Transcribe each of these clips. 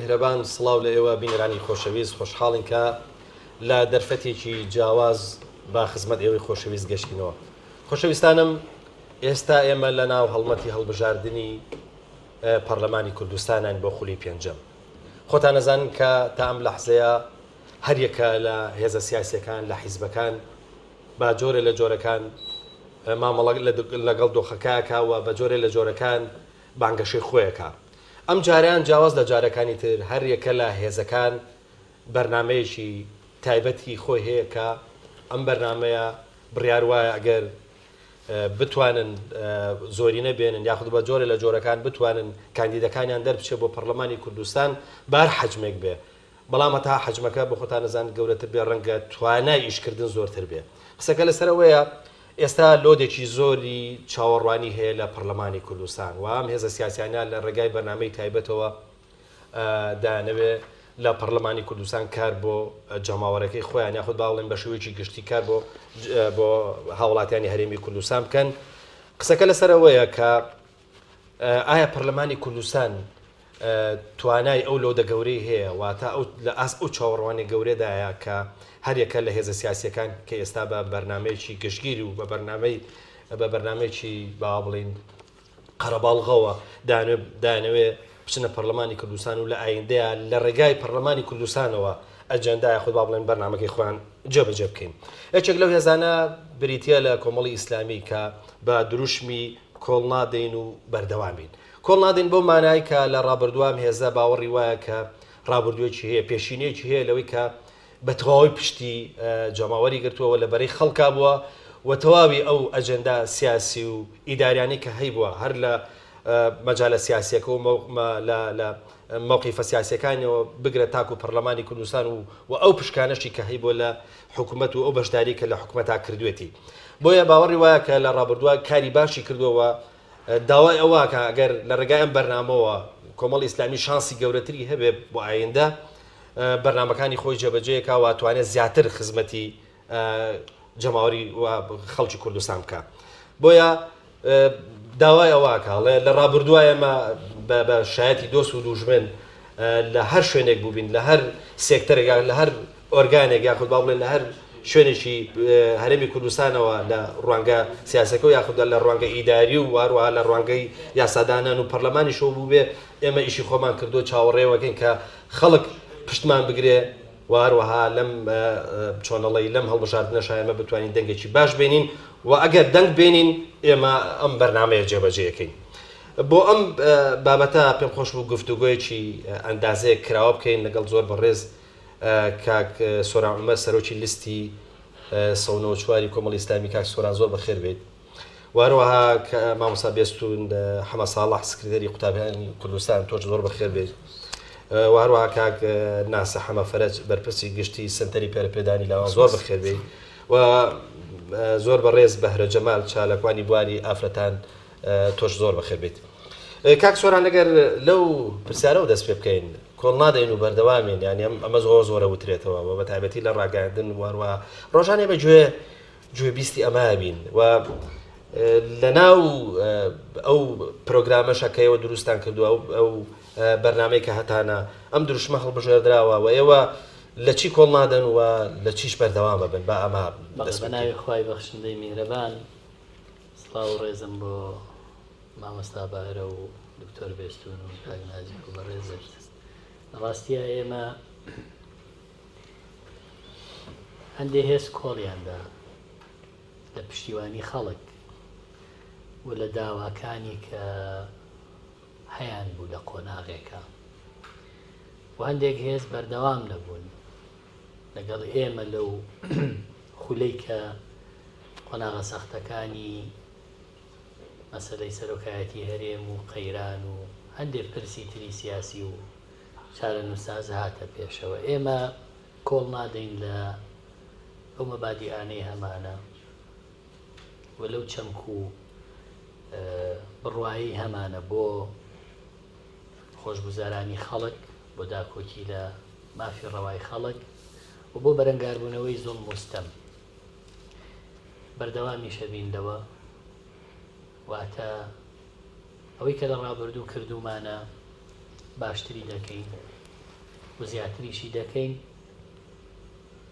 میهرەبان سڵاو لە ئێوە بینەرانی خۆشەویست خۆشحاڵین کە لە دەرفەتێکی جیاواز با خزمەت ئێوەی خۆشەویست گەشتینەوە. خۆشەویستانم، ئێستا ئێمە لە ناو هەڵمەتی هەڵبژاردننی پەرلەمانی کوردستانان بۆ خولی پێنجەم. خۆتان نەزانن کە تا ئەم لەحزەیە هەریەکە لە هێزە سیاسیەکان لە حیزبەکان با جۆرە لە جۆرەکان مامەڵە لەگەڵ دۆخەکەیەکە و بە جۆرە لە جۆرەکان بانگەشەی خۆیەکە. ئەم جاریان جیاواز لە جارەکانی تر هەریەکە لە هێزەکان بەرنمەیەکی تایبەتی خۆی هەیە کە ئەم بەرنمەیە بڕیار وایە ئەگەر بتوانن زۆرینە بێنن یاخود بە جۆرە لە جۆرەکان بتوانن کاندیدەکانیان دەربچێت بۆ پەرلەمانی کوردستان بار حەجمێک بێ. بەڵام تا حەجمەکە بە خۆتان نەزان گەورەتر بێ، ڕەنگە توانای ئیشکردن زۆرتر بێ. قسەکە لەسەرەوەیە ئێستا لۆدێکی زۆری چاوەڕوانی هەیە لە پەرلەمانی کوردستان و ئەم هێزە سیاسیانە لە ڕێگای بەرنامەی تایبەتەوە دانەوێ لە پەرلەمانی کوردستان کار بۆ جەماوەرەکەی خۆیان یاخود باڵێن بە شێوەیەکی گشتی کار بۆ هاوڵاتیانی هەرێمی کوردستان بکەن. قسەکە لەسەرەوەیە کە ئایا پەرلەمانی کوردستان توانای ئەو لۆدە گەورەی هەیە واتە لە ئاس ئەو چاوەڕوانی گەورەدایە کە هەریەکە لە هێزە سیاسیەکان کە ئێستا بە بەرنمەیەکی گشتگیری و بە بەرنمەیەکی با بڵین قەرەباڵغەوە دانەوێ بچنە پەرلەمانی کوردستان و لە ئایندەیە لە ڕێگای پەرلەمانی کوردستانەوە ئەجەندای خۆ با بڵێن بەرنمەکەی خۆیان جێبەجێ بکەین. یەکێک لەو هێزانە بریتە لە کۆمەڵی ئیسلامی کە بە دروشمی کۆڵ نادەین و بەردەوامین. کۆڵ نادەین بۆ مانای کە لە ڕابردووام هێزە باوەڕی وایە کە ڕابردوویەکی هەیە، پێشینەیەکی هەیە لەوەی کە بە تەواوی پشتی جەماوەری گرتووە و لە بەرەی خەڵکا بووە و تەواوی ئەو ئەجەندا سیاسی و ئیداریانی کە هەیبووە هەر لە مەجالە سیاسیەکە و لە موقیفە سیاسیەکانیەوە بگرە تاکو پەرلەمانی کوردستان و ئەو پشکانەشی کە هەیبووە لە حکوومەت و ئەو بەشداری کە لە حکوومەتا کردوێتی. بۆیە باوەڕی وایە کە لە ڕابردووە کاری باشی کردووە داوای ئەوە کە ئەگەر لە ڕێگای ئەم بەرنامەوە کۆمەڵی ئیسلامی شانسی گەورەتری هەبێ بۆ ئایندە بەرنمەکانی خۆی جێبەجێیەکە و توانێت زیاتر خزمەتی جەماوەری و خەڵکی کوردستان بکە. بۆیە داوای ئەوواکە لە ڕابردووە ئێمە بە شایەتی دۆست و دوژمن لە هەر شوێنێک بووبین، لە هەر سێکتەرێک، لە هەر ئۆرگانێک یاخود با بڵێن لە هەر شوێنێکی هەرێمی کوردستانەوە لە ڕوانگە سیاسەکە و یاخود لە ڕوانگە ئیداری و واروها لە ڕوانگەی یاسادانان و پەرلەمانی شەو بوو بێ ئێمە ئیشی خۆمان کردو چاوەڕێوەکەین کە خەڵک پشتمان بگرێ و هەروەها لەم چۆنەڵی لەم هەڵبژاردنەش ئێمە بتوانین دەنگێکی باش بێنین و ئەگەر دەنگ بێنین ئێمە ئەم بەرنامەیە جێبەجێەکەین. بۆ ئەم بابەتە پێم خۆش بوو گفتوگۆیەکی ئەندازەیە کراوە بکەین لەگەڵ زۆر بەڕێز کاک سۆران عومەر سەرۆکی لیستی 194 کۆمەڵی ئیسلامی. کاک سۆران زۆر بەخێر بێت. و هەروەها مامۆستا بێستون حەمە ساڵح سکرتێری قوتابیانی کوردستان تۆش زۆر بەخێر بێت. و هەروەها کاک ناسە حەمە فەرەج بەرپرسی گشتی سنتەری پێرەپێدانی لاوان زۆر بەخێر بێت. و زۆر بەڕێز بەهرە جەمال چالەکوانی بواری ئافرەتان تۆش زۆر بەخێر بێت. کاک سۆران لەگەر لەو پرسیارەوە دەست پێ بکەین کۆڵ نادەین و بەردەوامین، یانی ئەمە زۆرە وترێتەوە و بە تایبەتی لە ڕاگەاندن وەروە ڕۆژانێ بە گوێبیستی ئەمە بین و لە ناو ئەو پرۆگرامەشەکەیەوە دروستان کردووە ئەو بەرنامەی کە هەتانە ئەم دروشمە هەڵبژێردراوە و ئێوە لە چی کۆڵ نادەن و لە چیش بەردەوامە بن با ئەمە بەناوی خوای بەخشندەی میهرەبان. سڵاو و ڕێزم بۆ مامۆستا باهرە و دکتۆر بێستون و کاک نازیک و بەڕێزت. ڕاستیە ئێمە هەندێک هێز کۆڵیاندا لە پشتیوانی خەڵک و لە داواکانی کە هەیان بوو لە قۆناغێکە و هەندێک هێز بەردەوام نەبوون لەگەڵ ئێمە لەو خولەی کە قۆناغە سەختەکانی مەسەلەی سەرۆکایەتی هەرێم و قەیران و هەندێک پرسی تری سیاسی و چارە نووساز هاتە پێشەوە. ئێمە کۆڵ نادەین لە ئەو مەبادیئانەی هەمانە و لەو چەمک و بڕوایی هەمانە بۆ خۆشگوزارانی خەڵک، بۆ داکۆکی لە مافی ڕەوای خەڵک و بۆ بەرەنگاربوونەوەی زوڵم و ستەم. بەردەوامی شەبیندەوە واتە ئەوەی کە لە ڕابردوو کردومانە باشتری دەکەین و زیاتریشی دەکەین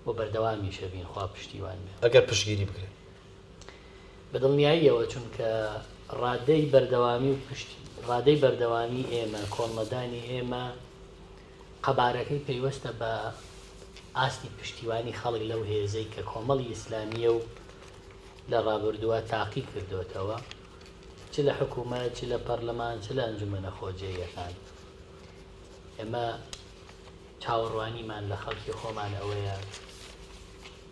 و بەردەوامیشە بین خوا پشتیوان بێ ئەگەر پشتگیری بکرێت بەدڵنیاییەوە چونکە ڕادەی بەردەوامی ئێمە کۆڵمەدانی ئێمە قەبارەکەی پەیوەستە بە ئاستی پشتیوانی خەڵک لەو هێزەی کە کۆمەڵی ئیسلامیە و لە ڕابردووە تاقی کردوتەوە چ لە حکوومەت چ لە پەرلەمان چ لە ئەنجومەنە خۆجێیەکان ئێمە چاوەڕوانیمان لە خەڵکی خۆمان ئەوەیە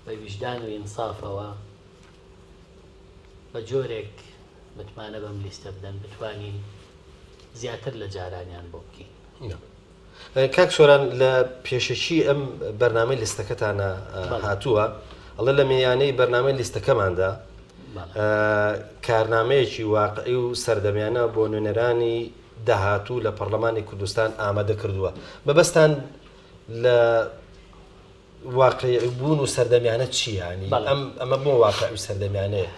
بە ویژدان و ئینسافەوە بە جۆرێک متمانە بەم لیستە بدەن بتوانین زیاتر لە جارانیان بۆ بکەین. کاک سۆران لە پێشەکی ئەم بەرنامەی لیستەکەتانە هاتووە ئەڵێ لە میانەی بەرنامەی لیستەکەماندا کارنامەیەکی واقعی و سەردەمیانە بۆ نوێنەرانی داهاتوو لە پەرلەمانی کوردستان ئامادە کردووە بەبەستان لە واقعی بوون و سەردەمیانە چیانی ئەمە بۆ واقعی و سەردەمیانەیە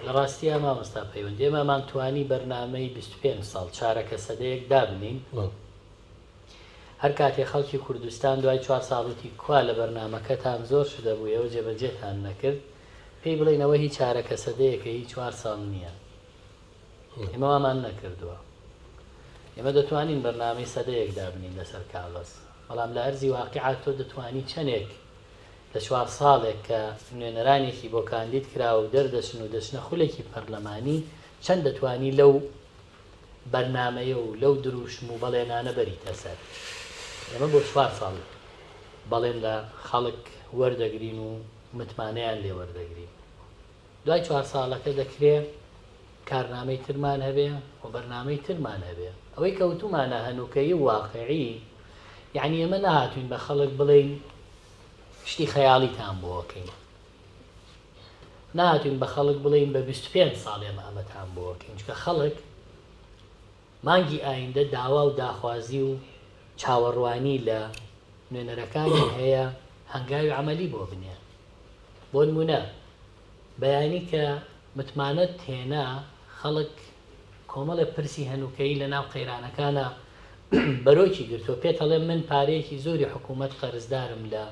لە ڕاستیە مامۆستا پەیوەندی ئێمەمان توانی بەرنامەی 25 ساڵ چارەکە سەدەیەک دابنین هەر کاتێ خەڵکی کوردستان دوای 4 ساڵوتی کوا لە بەرنامەکەتان زۆر شدە بوویەوە جێبەجێتان نەکرد پێی بڵێنەوە هیچ چارەکە سەدەیەکە هیچ 4 ساڵ نییە ئێمە وامان نەکردووە ئێمە دەتوانین بەرنامەی سەدەیەک دابنین لەسەر کاڵەس بەڵام لە ئەرزی واقعات تۆ دەتوانی چەندێک لە 4 ساڵێک کە نوێنەرانێکی بۆ کاندید کرا و دەردەچن و دەچنە خولێکی پەرلەمانی چەند دەتوانی لەو بەرنامەیە و لەو دروشم و بەڵێنانە بەریتە سەر ئێمە بۆ 4 ساڵ بەڵێن لە خەڵک وەردەگرین و متمانەیان لێ وەردەگرین دوای 4 ساڵەکە دەکرێت کارنامەی ترمان هەبێ و بەرنامەی ترمان هەبێ ئەوەی کەوتومانە هەنووکەی واقعی یعنی ئێمە نهاتوین بە خەڵک بڵێین شتی خەیاڵیتان بۆکەین نهاتوین بە خەڵک بڵێین بە 25 ساڵ ئێمە ئەمەتان بۆکەین چکە خەڵک مانگی ئایندە داوا و داخوازی و چاوەڕوانی لە نوێنەرەکانی هەیە هەنگاوی عەمەلی بۆ بنێ بۆ نمونە بەیانی کە متمانەت تێنا خەڵک کۆمەڵە پرسی هەنووکەی لە ناو قەیرانەکانە بەرۆکی گرتووە پێت هەڵێ من پارەیەکی زۆری حکوومەت قەرزدارم لە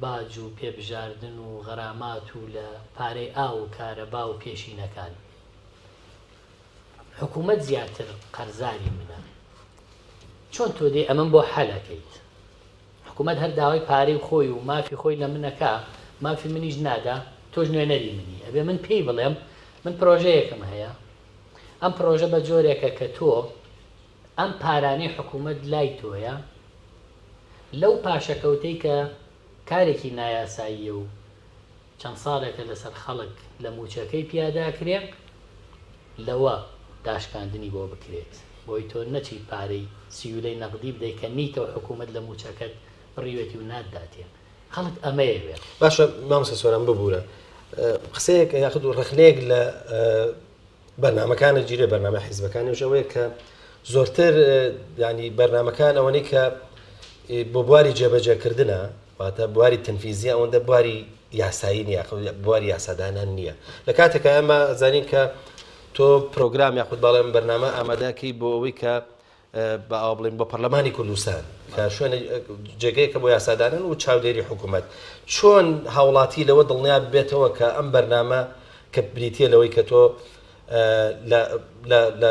باج و پێبژاردن و غەرامات و لە پارەی ئاو و کارەبا و پێشینەکان حکوومەت زیاتر قەرزاری منە چۆن تۆ دێ ئەمن بۆ حەلەکەیت حکوومەت هەر داوای پارەی خۆی و مافی خۆی لە منەکە مافی منیش نادا تۆش نوێنەری منی ئەبێ من پێی بڵێم من پرۆژەیەکم هەیە ئەم پرۆژە بە جۆرێکە کە تۆ ئەم پارانەی حکوومەت لای تۆیە لەو پاشەکەوتەی کە کارێکی نایاساییە و چەند ساڵێکە لەسەر خەڵک لە موچەکەی پیاداکرێ لەوە داشکاندنی بۆ بکرێت بۆی تۆ نەچی پارەی سیولەی نەقدی بدەی کە نیتەوە حکوومەت لە موچەکەت بڕیوەتی و ناداتێ خەڵک ئەمەیە بێت باشە مامۆستا سۆران ببوورە قسەیەک یاخود و ڕخنەیەک لە بەرنامەکانە گیرێ بەرنامە حیزبەکانی ژەوەیە کە زۆرتر ینی بەرنامەکان ئەوەنەی کە بۆ بواری جێبەجێکردنە واتە بواری تەنفیزیە ئەوەندە بواری یاسایی نیە بواری یاسادانان نییە لە کاتێکە ئەمە زانین کە تۆ پرۆگرام یاخود باڵێن بەرنامە ئامادەکەی بۆ ئەوەی کە بە ئاوا بڵێن بۆ پەرلەمانی کوردستان کە شوێنە جێگەیەکە بۆ یاسادانن و چاودێری حکوومەت چۆن هاوڵاتی لەوە دڵنیا بێتەوە کە ئەم بەرنامە کە بریتە لەوەی کە تۆ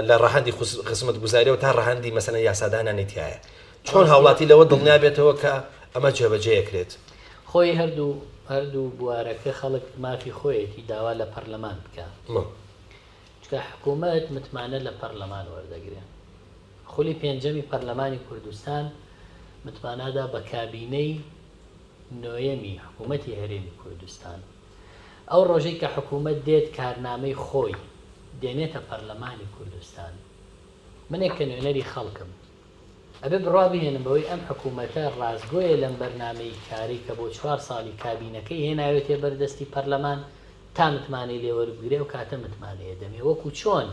لە ڕەهەندی خزمەت گوزاریەوە تا ڕەهەندی مەسەلەن یاسادانانی تایە چۆن هاوڵاتی لەوە دڵنیا بێتەوە کە ئەمە جێبەجێیەکرێت خۆی هەردوو بوارەکە خەڵک مافی خۆیەتی داوا لە پەرلەمان بکە چکە حکوومەت متمانە لە پەرلەمان وەردەگرێن خولی پێنجەمی پەرلەمانی کوردستان متمانەدا بە کابینەی نۆیەمی حکوومەتی هەرێمی کوردستان ئەو ڕۆژەی کە حکوومەت دێت کارنامەی خۆی دێنێتە پەرلەمانی کوردستان منێک کە نوێنەری خەڵکم ئەبێ بڕوابهێنم بەوەی ئەم حکوومەتە ڕازگۆیە لەم بەرنامەی کاری کە بۆ 4 ساڵی کابینەکەی هێناوێتێ بەردەستی پەرلەمان تا متمانەی لێوەربگرێ و کاتە متمانەیە دەمێ وەکو چۆن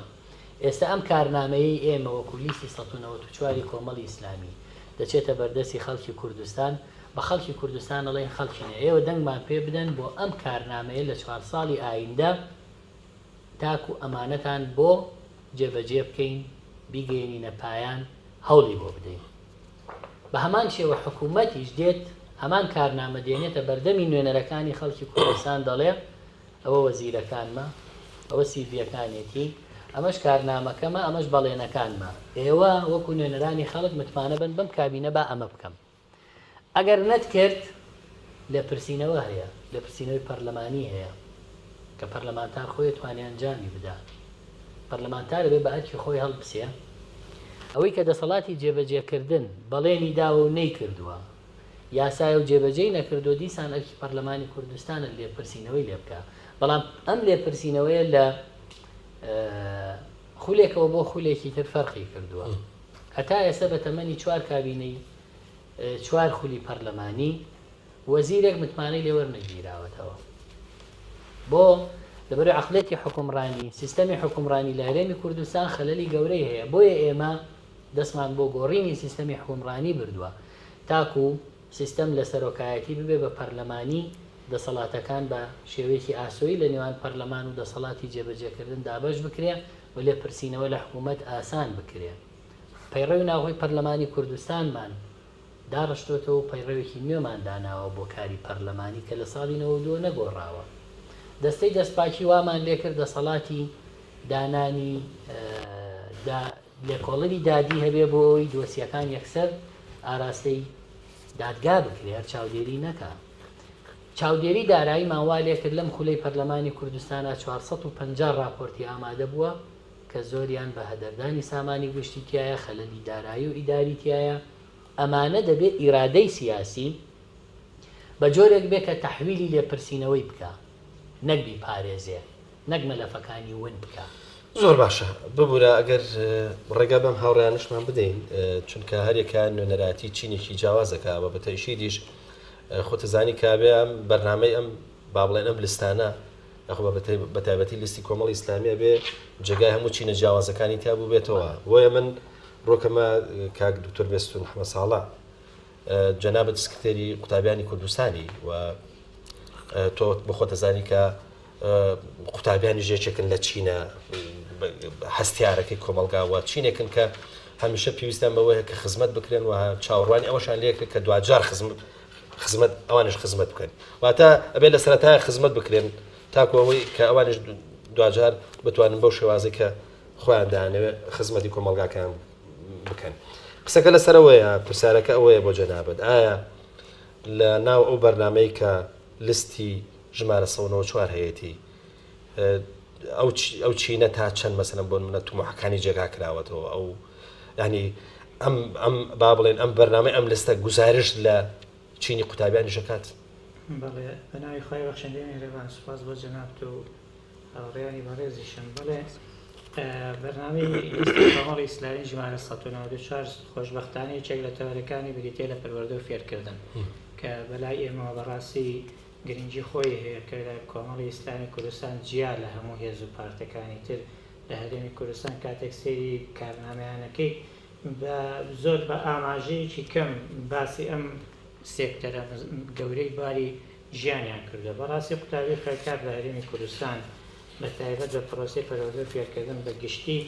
ئێستا ئەم کارنامەیە ئێمە وەکو لیستی 194 کۆمەڵی ئیسلامی دەچێتە بەردەستی خەڵکی کوردستان بە خەڵکی کوردستان ئەڵێن خەڵکینە ئێوە دەنگمان پێ بدەن بۆ ئەم کارنامەیە لە 4 ساڵی ئایندە تاکو ئەمانەتان بۆ جێبەجێ بکەین بیگەێنینە پایان هەوڵی بۆ بدەین بە هەمان شێوە حکوومەتیش دێت هەمان کارنامە دێنێتە بەردەمی نوێنەرەکانی خەڵکی کوردستان دەڵێ ئەوە وەزیرەکانمە، ئەوە سیڤیەکانێتی، ئەمەش کارنامەکەمە، ئەمەش بەڵێنەکانمە، ئێوە وەکو نوێنەرانی خەڵک متمانە بن بەم کابینە با ئەمە بکەم. ئەگەر نەتکرد لێپرسینەوە هەیە، لێپرسینەوەی پەرلەمانی هەیە کە پەرلەمانتار خۆی توانێ ئەنجامی بدا. پەرلەمانتارە بێ بە ئەرکی خۆی هەڵبسێ ئەوەی کە دەسەڵاتی جێبەجێکردن بەڵێنی داوە و نەیکردووە، یاسای و جێبەجێی نەکردو، دیسان ئەرکی پەرلەمانی کوردستانە لێپرسینەوەی لێ بکە. بەڵام ئەم لێپرسینەوەیە لە خولێکەوە بۆ خولێکی تر فەرقی کردووە. هەتا ئێستا بە تەمەنی 4 کابینەی 4 خولی پەرلەمانی وەزیرێک متمانەی لێ وەرنەگیراوەتەوە. بۆ لەبەر عەقڵێتی حکومڕانی، سیستەمی حکومڕانی لە هەرێمی کوردستان خەلەلی گەورەی هەیە. بۆیە ئێمە دەستمان بۆ گۆڕینی سیستەمی حکومڕانی بردووە تاکو سیستەم لە سەرۆکایەتی ببێ بە پەرلەمانی، دەسەڵاتەکان بە شێوەیەکی ئاسۆیی لە نێوان پەرلەمان و دەسەڵاتی جێبەجێکردن دابەش بکرێ و لێ پرسینەوە لە حکوومەت ئاسان بکرێ. پەیڕەوی ناوخۆی پەرلەمانی کوردستانمان داڕشتۆتەوە و پەیڕەوێکی نوێمان داناوە بۆ کاری پەرلەمانی کە لە ساڵی 92 نەگۆڕاوە. دەستەی دەستپاکی وامان لێ کرد دەسەڵاتی دانانی لێکۆڵەری دادی هەبێ بۆ ئەوی دۆسیەکان یەکسەر ئاراستەی دادگا بکرێ، چاودێری نەکا. چاودێری دارایی ماوا لێ کرد لەم خولەی پەرلەمانی کوردستانە 450 راپۆرتی ئامادە بووە کە زۆریان بە هەدەردانی سامانی گشتی تایە، خەلەلی دارایی و ئیداری تایە. ئەمانە دەبێت ئیرادەی سیاسی بە جۆرێک بێ کە تەحویلی لێپرسینەوەی بکە، نەک بیپارێزێ، نەک مەلەفەکانی ون بکە. زۆر باشە ببوورە ئەگەر ڕێگا بەم هاوڕیانشمان بدەین، چونکە هەرێکان نوێنەراتی چینێکی جیاوازەکە بە بەتەیشی دیش خۆتەزانی کابێ ئەم بەرنامەی ئەم با بڵێن ئەم لستانە بە تایبەتی لیستی کۆمەڵی ئیسلامیە بێ جێگای هەموو چینە جیاوازەکانی تا بوو بێتەوە. بۆیە من ڕۆکەمە کاک دکتۆر بێستون محەممەد ساڵا جەنابەت سکرتێری قوتابیانی کوردستانی و تۆ بە خۆتەزانی کە قوتابیانی ژێچێکن لە چینە هەستیارەکەی کۆمەلگاوە چینێکن کە هەمیشە پێویستیان بەوەیە کە خزمەت بکرێن و چاوەڕوانی ئەوەشان لێکرد کە دوجار خزمەت ئەوانش خزمەت بکەن، واتە ئەبێ لە سەرەتای خزمەت بکرێن تاکو ئەوەی کە ئەوانش دوجار بتوانن بەو شێوازی کە خۆیان دانەوێت خزمەتی کۆمەلگاکان بکەن. قسەکە لەسەرەوەیە، پرسیارەکە ئەوەیە بۆ جەنابەت، ئایا لە ناو ئەو بەرنامەی کە لستی ژمارە 104 هەیەی ئەو چینە تا چەند مەسەلەن بۆ منە تومەحەکانی جێگا کراوەتەوە، ئەو ینی ئەم با بڵێن ئەم بەرنامەی ئەم لستە گوزارش لە چینی قوتابیانی ژەکات؟ بەڵێ بەناوی خۆی بەخشندێنی ڕێبان سوپاس بۆ جەنابت و هاوڕێیانی بەڕێزیشم. بڵێ بەرنامەی کۆمەڵی ئیسلامی ژمارە 194 خۆشبەختانە یەکێک لە تەوەرەکانی بریتێ لە پەروەردە و فێرکردن کە بەلای ئێمە بەڕاستی گرنگی خۆی هەیە کە لە کۆمەڵی ئیسلامی کوردستان جیا لە هەموو هێز و پارتەکانی تر لە هەرێمی کوردستان کاتێک سەیری کارنامەیانەکەی زۆر بە ئاماژەیەکی کەم باسی ئەم سێکتەرە گەورەی باری ژیانیان کردە. بەڕاستی قوتابی خێرکار لە هەرێمی کوردستان بە تایبەت بە پرۆسەی پەروەردە و فێرکردن بە گشتی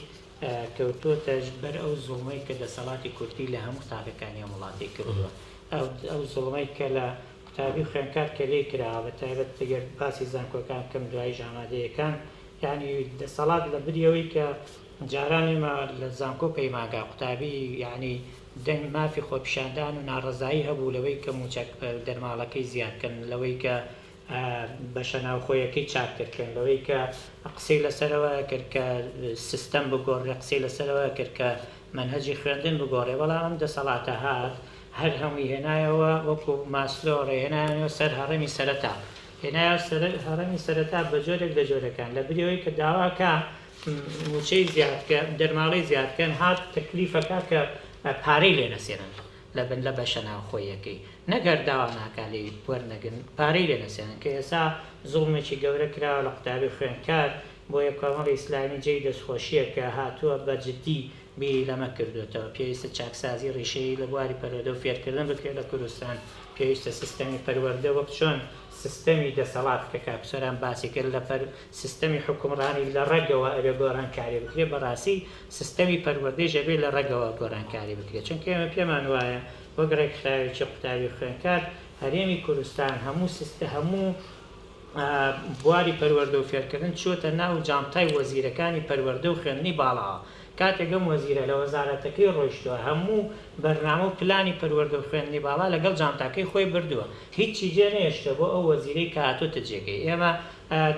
کەوتووەتە بەر ئەو زوڵمەی کە دەسەڵاتی کورتی لە هەموو قوتابەکانی وڵاتی کردووە. ئەو زوڵمەی کە لە قوتابی خوێندکار کە لێ کراوە بە تایبەت دەگەر باسی زانکۆکان کەم دوای ژامادەیەکان، یعنی دەسەڵات لە بریەوەی کە جاران ئێمە لە زانکۆ پەیماگا قوتابی یعنی دەنگ مافی خۆپیشاندان و ناڕەزایی هەبوو لەوەی کە موچەک دەرماڵەکەی زیادکەن، لەوەی کە بەشە ناوخۆیەکەی چاکترکەن، لەوەی کە قسەی لەسەرەوە کرد کە سیستەم بگۆڕێ، قسەی لەسەرەوە کرد کە منهەجی خوێندن بگۆڕێ. بەڵام ئەم دەسەڵاتە هات هەر هەمووی هێنایەوە وەکو ماسلۆ ڕێهێنایەوە سەر هەڕەمی سەرەتا، هێنایە هەڕەمی سەرەتا بە جۆرێک لە جۆرەکان لە بریەوەی کە داواکە موچەی زیادکە دەرماڵی زیادکەن، هات تەکلیفەکە کە پارەی لێ نەسێنن لە بن لە بەشە ناوخۆیەکەی، نەگەر داوا ناکالی وەرنەگرن پارەی لێ نەسێنن، کە ئێستا زوڵمێکی گەورە کراوە لە قوتابی خوێندکار. بۆیە کۆمەڵی ئیسلامی جێی دەستخۆشیە کە هاتووە بە جدی بی لەمە کردوێتەوە پێویستە چاکسازی ڕیشەی لە بواری پەروەردە و فێرکردن بکرێت لە کوردستان پێویستە سیستەمی پەروەردە وەک چۆن سیستەمی دەسەڵات کە کاپسەران باسی کرد لە سیستەمی حکومڕانی لە ڕێگەوە ئەبێ گۆڕانکاری بکرێت بەڕاستی سیستەمی پەروەردەی ژەبێ لە ڕێگەوە گۆڕانکاری بکرێت چونکە ئێمە پێمان وایە وەک ڕێکخراوێکی قوتابی خوێندکار هەرێمی کوردستان هەموو بواری پەروەردە و فێرکردن چۆتە ناو جانتای وەزیرەکانی پەروەردە و خوێندنی باڵاوە کاتێکم وەزیرە لە وەزارەتەکەی ڕۆیشتووە هەموو بەرنامە و پلانی پەروەردە و خوێندنی باڵا لەگەڵ جانتاکەی خۆی بردووە هیچی جێ نێشتە بۆ ئەو وەزیرەی کە هاتووەتە جێگەی ئێمە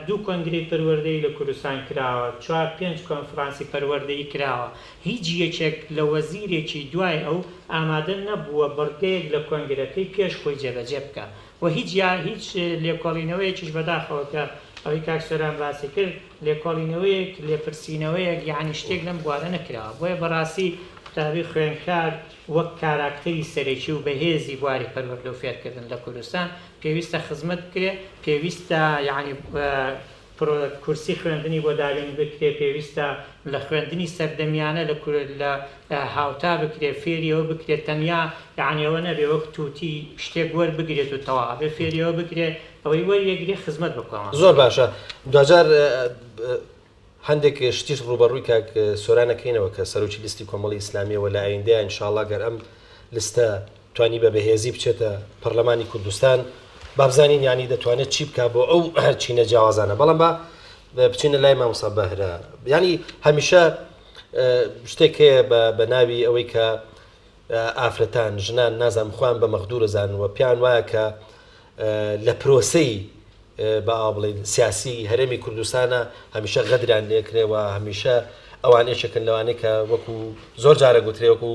2 کۆنگرەی پەروەردەی لە کوردستان کراوە 4-5 کۆنفرانسی پەروەردەیی کراوە هیچ یەکێک لە وەزیرێکی دوای ئەو ئامادە نەبووە بڕگەیەک لە کۆنگرەکەی پێش خۆی جێبەجێ بکە و هیچ لێکۆڵینەوەیەکیش بەداخەوە کە ئەوەی کاکسۆران باسی کرد لێکۆڵینەوەیەک لێپرسینەوەیەک یعنی شتێک لەم بوارە نەکراوە بۆیە بەڕاستی قوتابی خوێندکار وەک کاراکتەری سەرەکی و بەهێزی بواری پەروەردە و فێرکردن لە کوردستان پێویستە خزمەت بکرێت پێویستە یعنی کورسی خوێندنی بۆ داگەنی بکرێت پێویستە لە خوێندنی سەردەمیانە لە هاوتا بکرێت فێریەوە بکرێت تەنیا یعنیەوە نەبێ وەک تووتی شتێک وەربگرێت و تەواو بێ فێریەوە بکرێت ئەوەی وەریەگرێ خزمەت بکەوە زۆر باشە دوجار هەندێک شتیش ڕوبەڕووی کاک سۆرانەکەینەوە کە سەرۆکی لیستی کۆمەڵی ئیسلامیەوە لە ئایندەیە ئینشاڵڵا گەر ئەم لستە توانی بە بەهێزی بچێتە پەرلەمانی کوردستان بابزانین ینی دەتوانێت چی بکە بۆ ئەو چینە جیاوازانە بەڵام بچینە لای مامۆستا بەهرە ینی هەمیشە شتێک هەیە بە ناوی ئەوەی کە ئافرەتان ژنان نازانم خوان بە مەغدوورەزان و پیان وایە کە لە پرۆسەی بە ئاڵێن سیاسی هەرێمی کوردستانە هەمیشە غەدران لێکرێەوە هەمیشە ئەوانەیەکن لەوانەیە کە وەکو زۆر جارە گوترێ وەکو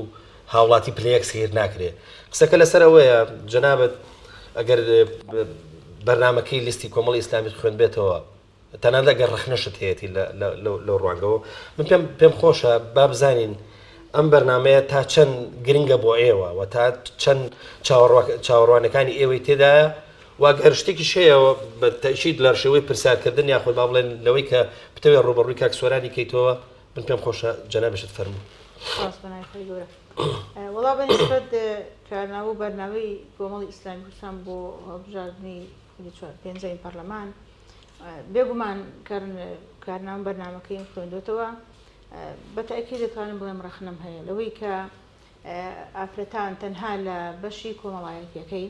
هاوڵاتی پلەیەک سیر ناکرێت قسەکە لەسەرەوەیە جەنابەت ئەگەر بەرنمەکەی لیستی کۆمەڵی ئیسلامی خوێن بێتەوە تەنانەت ئەگەر ڕەخنەشت هەیەی لەو ڕوانگەەوە من پێم خۆشە با بزانین ئەم بەرنمەیە تا چەند گرنگە بۆ ئێوە و تا چەند چاوەڕوانەکانی ئێوەی تێدایە واگەر شتێکی شەیەوە بە تەشید لە شێوەی پرسیارکردن یاخۆی با بڵێن لەوەی کە بتەوێت ڕوبەڕووی کاک سۆرانی کەیتەوە من پێم خۆشە جەنابێشت فەرموو وڵا بەنسبەت کارناوە و بەرنامەی کۆمەڵی ئیسلامی کوردستان بۆ هەڵبژاردننی پێنجەی پەرلەمان بێگومان کارنامە بەرنمەکەی خوێندوێتەوە بەتەئکید دەتوانم بڵێم ڕەخنەم هەیە لەوەی کە ئافرەتان تەنها لە بەشی کۆمەڵایەتیەکەی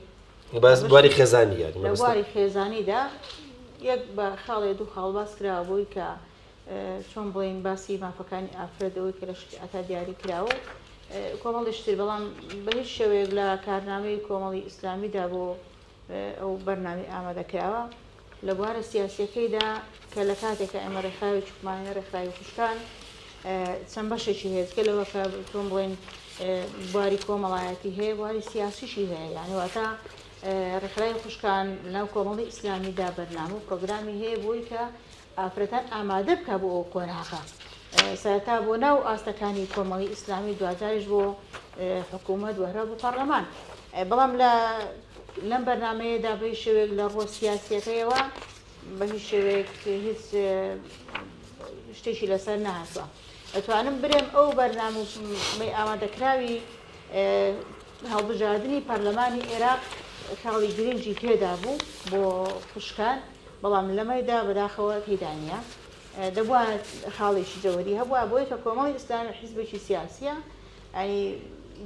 بواری خێزانی لە بواری خێزانیدا یەک بە خاڵێ دوو خاڵ باس کراوە بۆی کە چۆن بڵین باسی مافەکانی ئافرەتەوەی کە لە ئەتا دیاری کراوە کۆمەڵی شتر بەڵام بە هیچ شێوەیەک لە کارنامەی کۆمەڵی ئیسلامیدا بۆ ئەو بەرنامی ئامادەکراوە لە بوارە سیاسیەکەیدا کە لە کاتێکە ئێمە ڕێکخراوی چوکمانە ڕێکخراوی خوشکان چەند بەشێکی هەیە لەوە کە چۆن بڵین بواری کۆمەڵایەتی هەیە بواری سیاسیشی هەیە یعنی واتە ڕێکخراوی خوشکان لەو کۆمەڵی ئیسلامیدا بەرنامە و پرۆگرامی هەیە بۆی کە ئافرەتان ئامادە بکە بۆ ئەو کۆناکە سەرەتا بۆ ناو ئاستەکانی کۆمەڵی ئیسلامی دوجاریش بۆ حکوومەت وەرە بۆ پەرلەمان بەڵام لەم بەرنامەیەدا بە هیچ شێوەیەک لە ڕۆ سیاسیەکەیەوە بە هیچ شێوەیەک هیچ شتێکی لەسەر نهاتوە ئەتوانم برێم ئەو بەرنامەی ئامادەکراوی هەڵبژاردننی پەرلەمانی عێراق خاڵی گرنگی تێدا بوو بۆ خوشکان بەڵام لەمەیدا بەداخەوە تێدانە دەبووە خاڵێکی جەوەری هەبووە بۆی کە کۆمەڵی ئیسلامی حیزبێکی سیاسیە ینی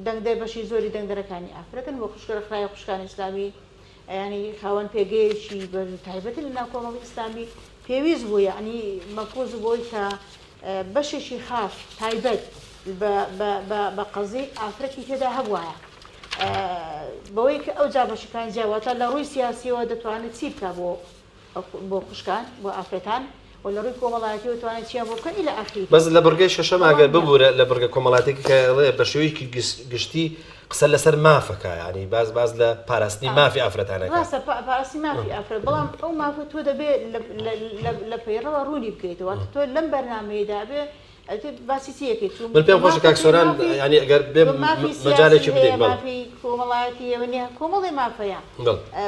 دەنگدەر بەشی زۆری دەنگدەرەکانی ئافرەتن بۆ خوشکەرەخرای خوشکانی ئیسلامی ینی خاوەن پێگەیەکی بە تایبەتی لە ناو کۆمەڵی ئیسلامی پێویست بوو یعنی مەفروض بۆی کە بەشێکی خاص تایبەت بە قەزەی ئافرەتی تێدا هەبوایە بەوەی کە ئەو جا بەشەکان جیاواتە لە ڕووی سیاسیەوە دەتوانێت چی بکە بۆ خوشکان بۆ ئافرەتان و لە ڕووی کۆمەڵایەتی دەتوانێت چیان بۆ بکەن ئیلە ئاخیر بەس لە بڕگەی شەشەم ئەگەر ببوورە لە بڕگە کۆمەڵاتێکی کە بە شێوەیەکی گشتی قسە لەسەر مافەکە ینی باز لە پاراستنی مافی ئافرەتانەکە ڕاستە پاراستنی مافی ئافرەت بەڵام ئەو مافە تۆ دەبێت لە پەیڕەوە ڕوونی بکەیتەوە تۆ لەم بەرنامەیەدا بێ باسی چیەکەیت من پێم خۆشە کاک سۆران ینی ئەگەر بێ مەجالێکی بدەین مافی کۆمەڵایەتی ئێوە نییە کۆمەڵی مافەیە